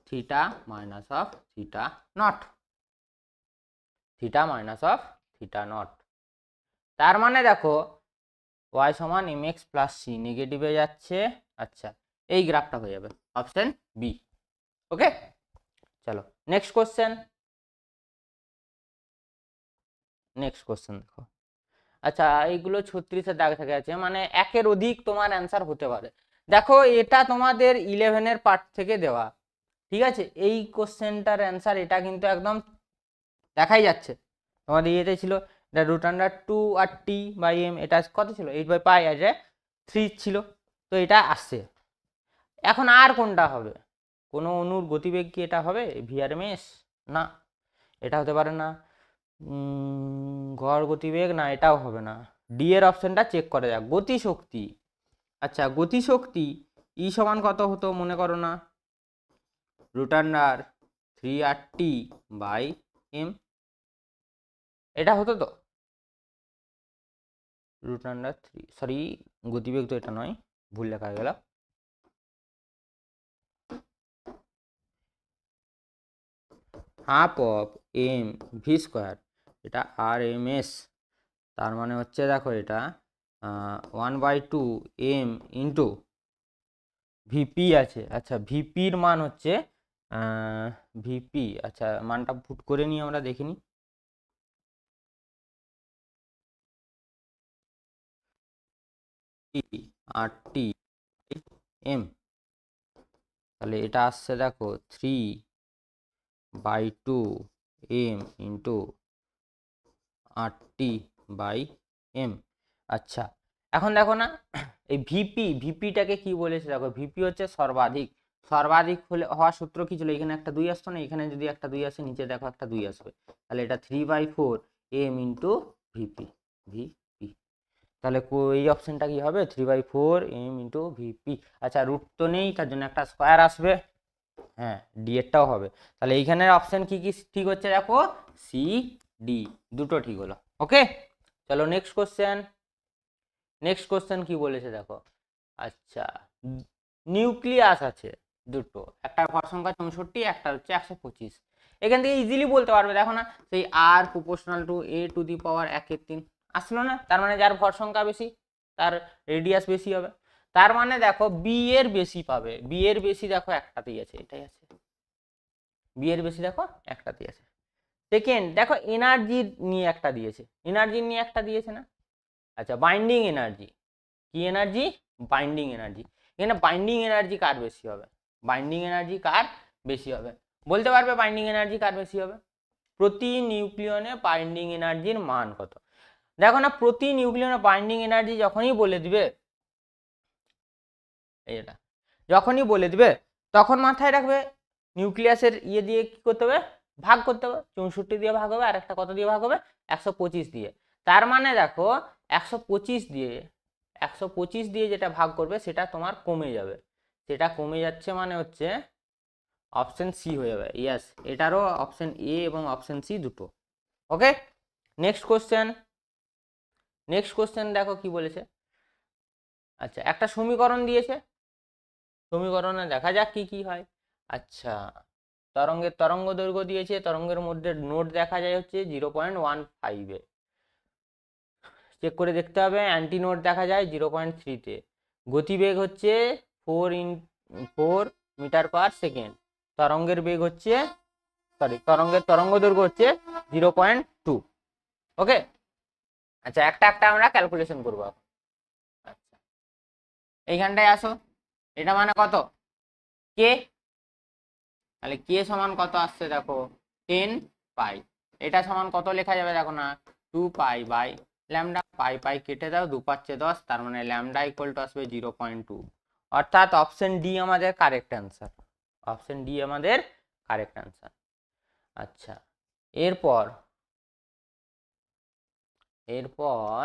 theta minus of theta not, theta minus of theta not. তার মানে দেখো y সমান mx প্লাস সি নেগেটিভে যাচ্ছে। আচ্ছা, এই গ্রাফটা হয়ে যাবে অপশন বি। ওকে, চলো নেক্সট কোশ্চেন। নেক্সট কোশ্চেন দেখো। আচ্ছা, এইগুলো 36-এর দাগ থেকে আছে, মানে একের অধিক তোমার অ্যান্সার হতে পারে। দেখো এটা তোমাদের 11-এর পার্ট থেকে দেওয়া, ঠিক আছে। এই কোশ্চেনটার অ্যান্সার এটা কিন্তু একদম দেখাই যাচ্ছে। তোমাদের ইয়েতে ছিল এটা √2 আর টি বাই এম, এটা কত ছিল 8/π আর 3 ছিল, তো এটা আসছে। এখন আর কোনটা হবে? কোনো অণুর গতিবেগ কি এটা হবে ভিআরএমএস? না, এটা হতে পারে না। গড় গতিবেগ না, এটাও হবে না। ডি এর অপশনটা চেক করা যাক, গতিশক্তি। আচ্ছা, গতিশক্তি ই সমান কত হতো মনে করো না, √3r/t/m, এটা হতো তো √3, সরি গতিবেগ তো এটা নয়, ভুল লেখা গেল। Half of M V square, এটা আর এম এস, তার মানে হচ্ছে দেখো এটা 1/2 এম ইন্টু ভিপি আছে। আচ্ছা, ভিপির মান হচ্ছে ভিপি, আচ্ছা মানটা ফুট করে নিয়ে আমরা দেখিনি। আর টি এম, তাহলে এটা আসছে দেখো 3/2 M into R T by M. আচ্ছা, এখন দেখো না এই ভিপিটাকে কি বলেছে দেখো, ভিপি হচ্ছে সর্বাধিক। সর্বাধিক হলে হওয়ার সূত্র কি ছিল, এখানে একটা 2 আসতো না, এখানে যদি একটা 2 আসে নিচে দেখো একটা 2 আসবে, তাহলে এটা 3/4 এম ইন্টু ভিপি, ভিপি। তাহলে এই অপশনটা কি হবে 3/4 এম ইন্টু ভিপি। আচ্ছা, রুট তো নেই, তার জন্য একটা স্কোয়ার আসবে। হ্যাঁ, ডি এরটাও হবে। তাহলে এইখানের অপশন কি কি ঠিক হচ্ছে দেখো, সি ডি দুটো ঠিক হলো। ওকে, চলো নেক্সট কোশ্চেন। নেক্সট কোশ্চেন কি বলেছে দেখো। আচ্ছা, নিউক্লিয়াস আছে দুটো, একটা ভর সংখ্যা 64, একটা হচ্ছে 125। এখান থেকে ইজিলি বলতে পারবে, দেখো না সেই আর proportional to a to the power 1/3 আসলো না, তার মানে যার ভর সংখ্যা বেশি তার রেডিয়াস বেশি হবে। তার মানে দেখো বি এর বেশি পাবে, বি এর বেশি দেখো একটাতেই আছে, এটাই আছে, বি এর বেশি দেখো একটাতেই আছে। সেকেন্ড দেখো এনার্জি নিয়ে একটা দিয়েছে, এনার্জি নিয়ে একটা দিয়েছে না। আচ্ছা, বাইন্ডিং এনার্জি, কি এনার্জি, বাইন্ডিং এনার্জি। এখানে বাইন্ডিং এনার্জি কার বেশি হবে, বাইন্ডিং এনার্জি কার বেশি হবে বলতে পারবে, বাইন্ডিং এনার্জি কার বেশি হবে? প্রতি নিউক্লিয়নে বাইন্ডিং এনার্জির মান কত? দেখো না প্রতি নিউক্লিয়নে বাইন্ডিং এনার্জি যখনই বলে দিবে, এটা যখনই বলে দিবে তখন মাথায় রাখবে নিউক্লিয়াসের ইয়ে দিয়ে কি করতে হবে, ভাগ করতে হবে। 64 দিয়ে ভাগ হবে, আর একটা কত দিয়ে ভাগ হবে, 125 দিয়ে। তার মানে দেখো 125 দিয়ে, 125 দিয়ে যেটা ভাগ করবে সেটা তোমার কমে যাবে, সেটা কমে যাচ্ছে মানে হচ্ছে অপশন সি হয়ে যাবে। ইয়েস, এটারও অপশন এ এবং অপশন সি দুটো। ওকে, নেক্সট কোশ্চেন। নেক্সট কোশ্চেন দেখো কি বলেছে। আচ্ছা, একটা সমীকরণ দিয়েছে, সমীকরণে দেখা যাক কি কি হয়। আচ্ছা, তরঙ্গের তরঙ্গ দৈর্ঘ্য দিয়েছে, তরঙ্গের মধ্যে নোট দেখা যায় হচ্ছে 0.15-এ, চেক করে দেখতে হবে। অ্যান্টি নোট দেখা যায় 0.3-তে। গতিবেগ হচ্ছে 4 মিটার পার সেকেন্ড। তরঙ্গের বেগ হচ্ছে, সরি তরঙ্গের তরঙ্গ দৈর্ঘ্য হচ্ছে 0.2। ওকে, আচ্ছা একটা একটা আমরা ক্যালকুলেশন করবো। আচ্ছা, এইখানটায় আসো, এটা মানে কত কে, তাহলে কে সমান কত আসছে দেখো 10π। এটা সমান কত লেখা যাবে দেখো না 2π/λ, পাই পাই কেটে দাও, 2×5 = 10, তার মানে ল্যামডা ইকুয়াল টু আসবে 0.2। অর্থাৎ অপশন ডি আমাদের কারেক্ট অ্যান্সার, অপশন ডি আমাদের কারেক্ট অ্যান্সার। আচ্ছা, এরপর এরপর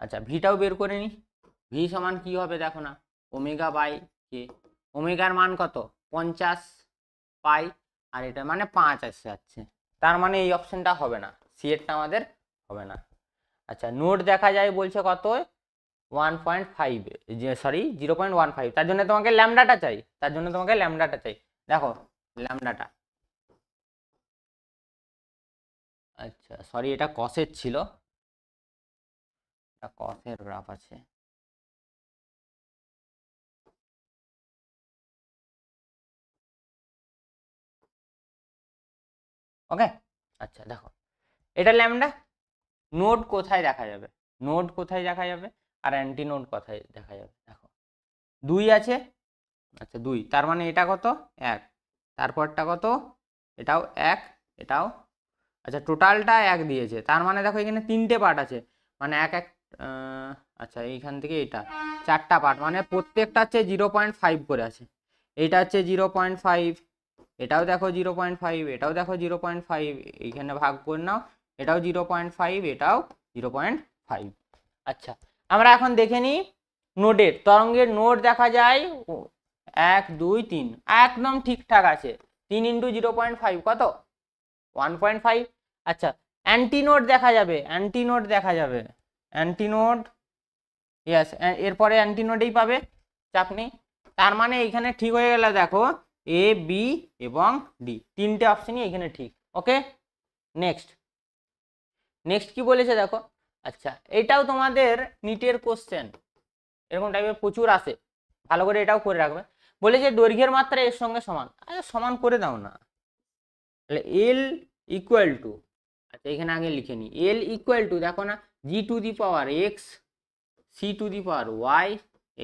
আচ্ছা ভিটাও বের করে নি। ভি সমান কি হবে দেখো না ω/k, ওমেগার মান কত 50π, আর এটা মানে 5 আসছে যাচ্ছে, তার মানে এই অপশনটা হবে না, সি এরটা আমাদের হবে না। আচ্ছা, নোট দেখা যায় বলছে কত 1.5, সরি 0.15, তার জন্য তোমাকে ল্যামডাটা চাই, দেখো ল্যামডাটা। আচ্ছা সরি, এটা কসের ছিল, এটা কসের গ্রাফ আছে। ওকে, আচ্ছা দেখো এটা ল্যামডা। নোড কোথায় দেখা যাবে, আর অ্যান্টি নোড কোথায় দেখা যাবে? দেখো 2 আছে, আচ্ছা 2, তার মানে এটা কত 1, তারপরটা কত, এটাও 1, এটাও, আচ্ছা টোটালটা 1 দিয়েছে, তার মানে দেখো এখানে 3টে পার্ট আছে, মানে আচ্ছা এইখান থেকে এটা 4টা পার্ট, মানে প্রত্যেকটা হচ্ছে 0.5 করে আছে। এইটা হচ্ছে 0.5, এটাও দেখো 0.5, এটাও দেখো 0.5, এইখানে ভাগ করে নাও, এটাও 0.5, এটাও 0.5। আচ্ছা আমরা এখন দেখে নিই নোডের, তরঙ্গের নোড দেখা যায় 1 2 3, একদম ঠিকঠাক আছে। 3 × 0.5 কত, 1.5। আচ্ছা অ্যান্টিনোড দেখা যাবে, অ্যান্টিনোড ইয়েস, এরপরে অ্যান্টিনোডেই পাবে, চাপ নেই। তার মানে এইখানে ঠিক হয়ে গেল, দেখো এ বি এবং ডি, 3টে অপশনই এখানে ঠিক। ওকে, নেক্সট কি বলেছে দেখো। আচ্ছা এটাও তোমাদের নিটের কোশ্চেন, এরকম টাইপের প্রচুর আসে, ভালো করে এটাও করে রাখবে। বলেছে দৈর্ঘ্যের মাত্রা এর সঙ্গে সমান, আচ্ছা সমান করে দাও না, তাহলে এল ইকুয়াল টু, আচ্ছা এখানে আগে লিখে নিই, এল ইকুয়াল টু দেখো না, G to the power x, C to the power y,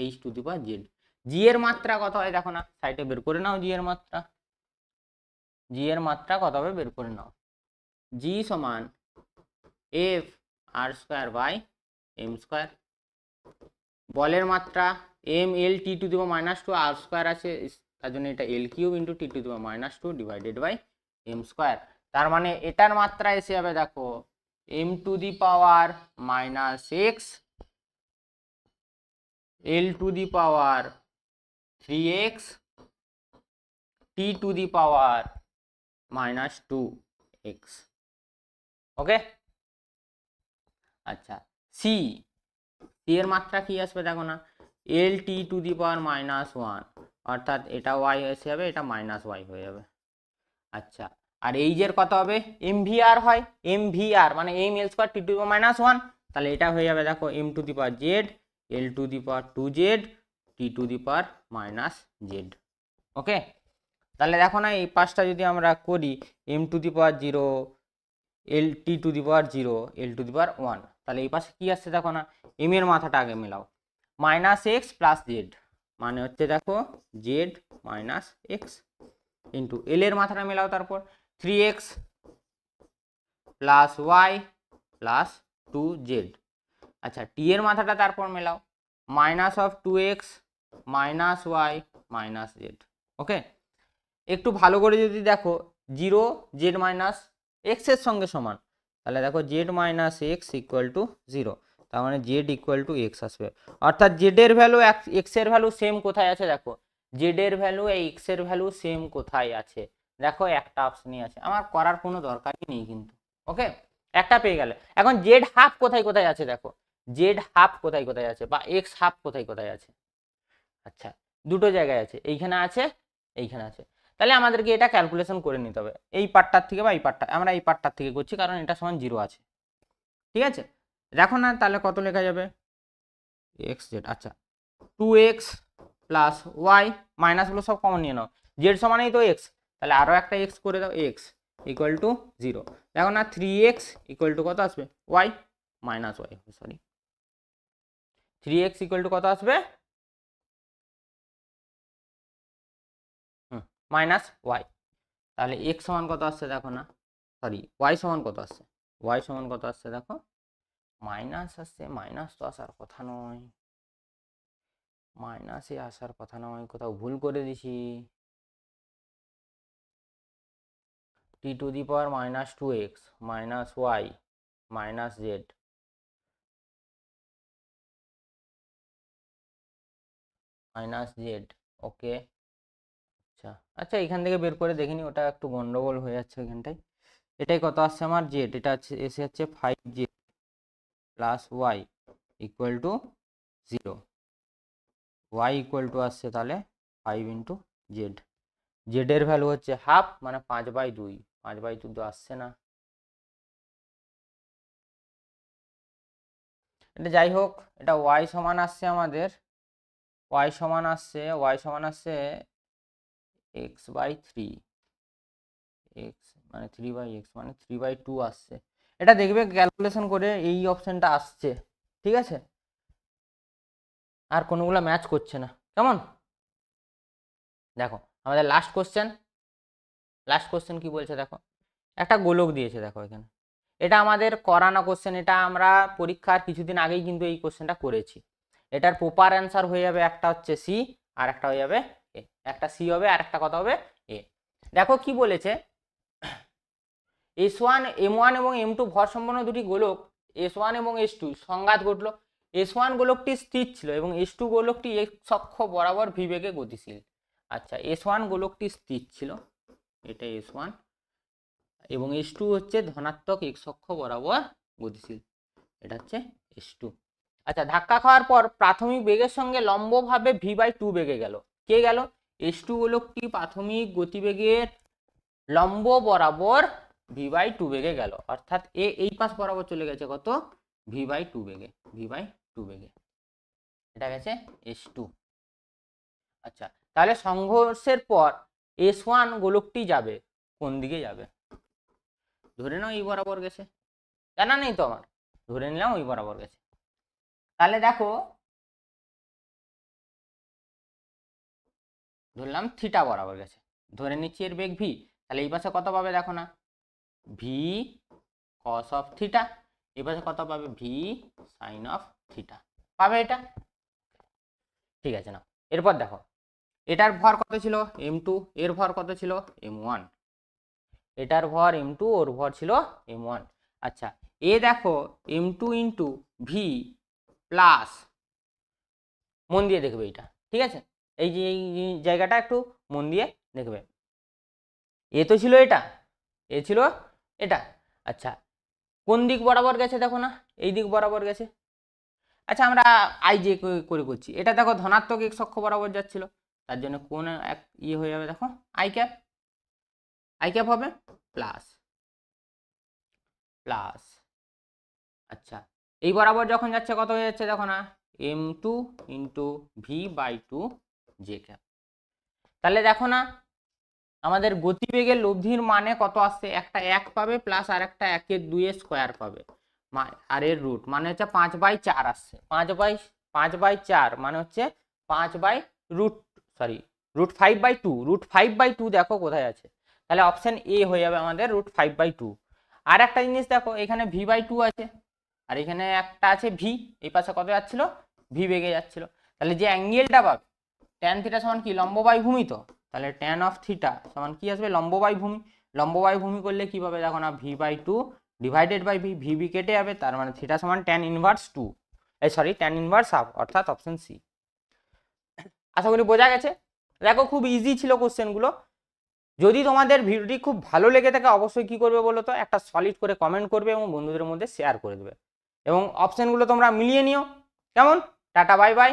H to the power z. G এর মাত্রা কত হয় দেখো না, সাইডে বের করে নাও, জি এর মাত্রা কত হবে বের করে নাও। জি সমান F R square by M square. বলের মাত্রা M L T to the power minus two, R square আছে তার জন্য এটা L cube into T to the power minus two divided by M square. তার মানে এটার মাত্রা এসে যাবে দেখো M to the power minus x, L to the power 3x, T to the power minus 2x। Okay, আচ্ছা C এর মাত্রা কি আসবে দেখো না, এল T to the power minus 1, অর্থাৎ এটা ওয়াই এসে যাবে, এটা মাইনাস ওয়াই হয়ে যাবে। আচ্ছা আর এই যে কত হবে, এমভিআর হয়, এমভিআর মানে M L square T to the power minus 1, তাহলে এটা হয়ে যাবে দেখো M to the power z, L to the power 2z, T to the power minus z. Okay, তাহলে দেখো না এই পাঁচটা যদি আমরা করি, M to the power 0, L T to the power 0, L to the power 1, তাহলে এই পাশে কি আসছে দেখো না, এম এর মাথাটা আগে মেলাও, মাইনাস এক্স প্লাস জেড, মানে হচ্ছে দেখো Z minus x, into L এর মাথাটা মেলাও, তারপর 3x plus Y plus 2z। আচ্ছা টি এর মাথাটা তারপর মেলাও, minus of 2x minus y minus z. Okay, একটু ভালো করে যদি দেখো 0 জেড মাইনাস এক্স এর সঙ্গে সমান, তাহলে দেখো Z minus x equal to 0, তার মানে জেড ইকুয়াল টু এক্স আসবে, অর্থাৎ জেড এর ভ্যালু এক্স এর ভ্যালু সেম কোথায় আছে দেখো, জেড এর ভ্যালু এক্স এর ভ্যালু সেম কোথায় আছে দেখো, একটা অপশনই আছে, আমার করার কোনো দরকারই নেই কিন্তু। ওকে, একটা পেয়ে গেলে, এখন জেড হাফ কোথায় কোথায় আছে দেখো, জেড হাফ কোথায় কোথায় আছে, বা এক্স হাফ কোথায় কোথায় আছে। আচ্ছা দুটো জায়গায় আছে, এইখানে আছে, এইখানে আছে, তাহলে আমাদেরকে এটা ক্যালকুলেশন করে নিতে হবে, এই পার্টটার থেকে বা এই পার্টটা, আমরা এই পার্টটার থেকে করছি কারণ এটা সমান 0 আছে। ঠিক আছে, দেখো না তাহলে কত লেখা যাবে, এক্স জেড, আচ্ছা 2x প্লাস ওয়াই, মাইনাসগুলো সব কমন নিয়ে নাও, জেড সমানেই তো এক্স, তাহলে আরও একটা এক্স করে দাও, এক্স ইকুয়াল টু 0, দেখো না 3x ইকুয়াল টু কত আসবে, Y minus Y, sorry 3x equal to কত আসবে, মাইনাস ওয়াই, তাহলে এক্স সমান কত আসছে দেখো না, সরি ওয়াই সমান কত আসছে, ওয়াই সমান কত আসছে দেখো, মাইনাস আসছে, মাইনাস তো আসার কথা নয়, মাইনাসে আসার কথা নয়, কোথাও ভুল করে দিছি, T to the power minus 2x minus y minus z, minus z. Okay, আচ্ছা আচ্ছা এখান থেকে বের করে দেখিনি, ওটা একটু গন্ডগোল হয়ে যাচ্ছে ওইখানটায়। এটাই কত আসছে আমার জেড, এটা এসে যাচ্ছে 5z plus Y equal to 0, Y equal to আসছে তাহলে 5 ইন্টু জেড। জেডের ভ্যালু হচ্ছে হাফ, মানে 5/2। 5/2 তো আসছে না, এটা যাই হোক, এটা ওয়াই সমান আসছে আমাদের, ওয়াই সমান আসছে x/3, এক্স মানে 3/x মানে 3/2 আসছে। এটা দেখবে ক্যালকুলেশন করে এই অপশনটা আসছে, ঠিক আছে, আর কোনোগুলো ম্যাচ করছে না। কেমন? দেখো আমাদের লাস্ট কোশ্চেন কি বলছে দেখো, একটা গোলক দিয়েছে দেখো এখানে, এটা আমাদের করানো কোশ্চেন, এটা আমরা পরীক্ষার কিছুদিন আগেই কিন্তু এই কোশ্চেনটা করেছি। এটার প্রপার অ্যান্সার হয়ে যাবে, একটা হচ্ছে সি আর একটা হয়ে যাবে এ, একটা সি হবে আর একটা কথা হবে এ। দেখো কি বলেছে, S1 M1 এবং M2 ভর সম্পন্ন দুটি গোলক S1 এবং S2 সংঘাত ঘটলো। S1 গোলকটি স্থির ছিল এবং S2 গোলকটি x অক্ষ বরাবর v বেগে গতিশীল। আচ্ছা, S1 গোলকটি স্থির ছিল, এটা S1, এবং S2 হচ্ছে ধনাত্মক x অক্ষ বরাবর গতিশীল, এটা হচ্ছে S2। আচ্ছা, ধাক্কা খাওয়ার পর প্রাথমিক বেগের সঙ্গে লম্বভাবে v/2 বেগে গেল। কে গেল? S2 গোলকটি প্রাথমিক গতিবেগের লম্ব বরাবর v/2 বেগে গেল, অর্থাৎ এই পাশ বরাবর চলে গেছে কত? v/2 বেগে, v/2 বেগে, এটা গেছে S2। আচ্ছা, তাহলে সংঘর্ষের পর S1 গোলকটি যাবে কোন দিকে যাবে? ধরে নাও এই বরাবর গেছে, জানা নেই তো আমার, ধরে নিলাম ওই বরাবর গেছে। তাহলে দেখো, ধরলাম থিটা বরাবর গেছে, ধরে নিচ্ছি এর বেগ ভি, তাহলে এই পাশে কত পাবে দেখো না, ভি কস অফ থিটা, এই পাশে কত পাবে? ভি সাইন অফ থিটা পাবে এটা, ঠিক আছে না? এরপর দেখো, এটার ভর কত ছিল? m2, এর ভর কত ছিল? m1, এটার ভর m2, ওর ভর ছিল m1। আচ্ছা, এ দেখো m2 ইন্টু ভি প্লাস, মন দিয়ে দেখবে এটা, ঠিক আছে, এই যে এই জায়গাটা একটু মন দিয়ে দেখবে, এ তো ছিল এটা, এ ছিল এটা। আচ্ছা, কোন দিক বরাবর গেছে দেখো না, এই দিক বরাবর গেছে। আচ্ছা, আমরা আই যে করে করছি, এটা দেখো ধনাত্মক x অক্ষ বরাবর যাচ্ছিল, তার জন্য কোন এক ইয়ে হয়ে যাবে দেখো, আই ক্যাপ হবে প্লাস প্লাস। আচ্ছা, এই বরাবর যখন যাচ্ছে কত হয়ে যাচ্ছে দেখো না, m2 into v/2 J cap. তাহলে দেখো না, আমাদের গতিবেগের লব্ধির মানে কত আসছে? একটা 1 পাবে প্লাস আর একটা 1/2 এর স্কোয়ার পাবে, আর এর রুট মানে হচ্ছে 5/4 আসছে। 5/4 মানে হচ্ছে 5/√5/2, √5/2 দেখো কোথায় আছে, তাহলে অপশন এ হয়ে যাবে আমাদের √5/2। আর একটা জিনিস দেখো, এখানে v/2 আছে আর এখানে একটা আছে ভি, এই পাশে কত যাচ্ছিল? ভি বেগে যাচ্ছিল। তাহলে যে অ্যাঙ্গেলটা পাবে ট্যান থিটা সমান কি? লম্ব বাই ভূমি, তো তাহলে ট্যান অফ থিটা সমান কি আসবে? লম্ব বাই ভূমি। লম্ব বাই ভূমি করলে কি পাবে দেখো না, v/2 divided by V, V কেটে যাবে, তার মানে থিটা সমান tan inverse 2, tan inverse half, অর্থাৎ অপশন সি। আশা করি বোঝা গেছে। দেখো খুব ইজি ছিল কোশ্চেনগুলো। যদি তোমাদের ভিডিওটি খুব ভালো লেগে থাকে অবশ্যই কি করবে বলো তো, একটা সলিড করে কমেন্ট করবে এবং বন্ধুদের মধ্যে শেয়ার করে দেবে, এবং অপশনগুলো তোমরা মিলিয়ে নিও। কেমন? Tata, bye bye.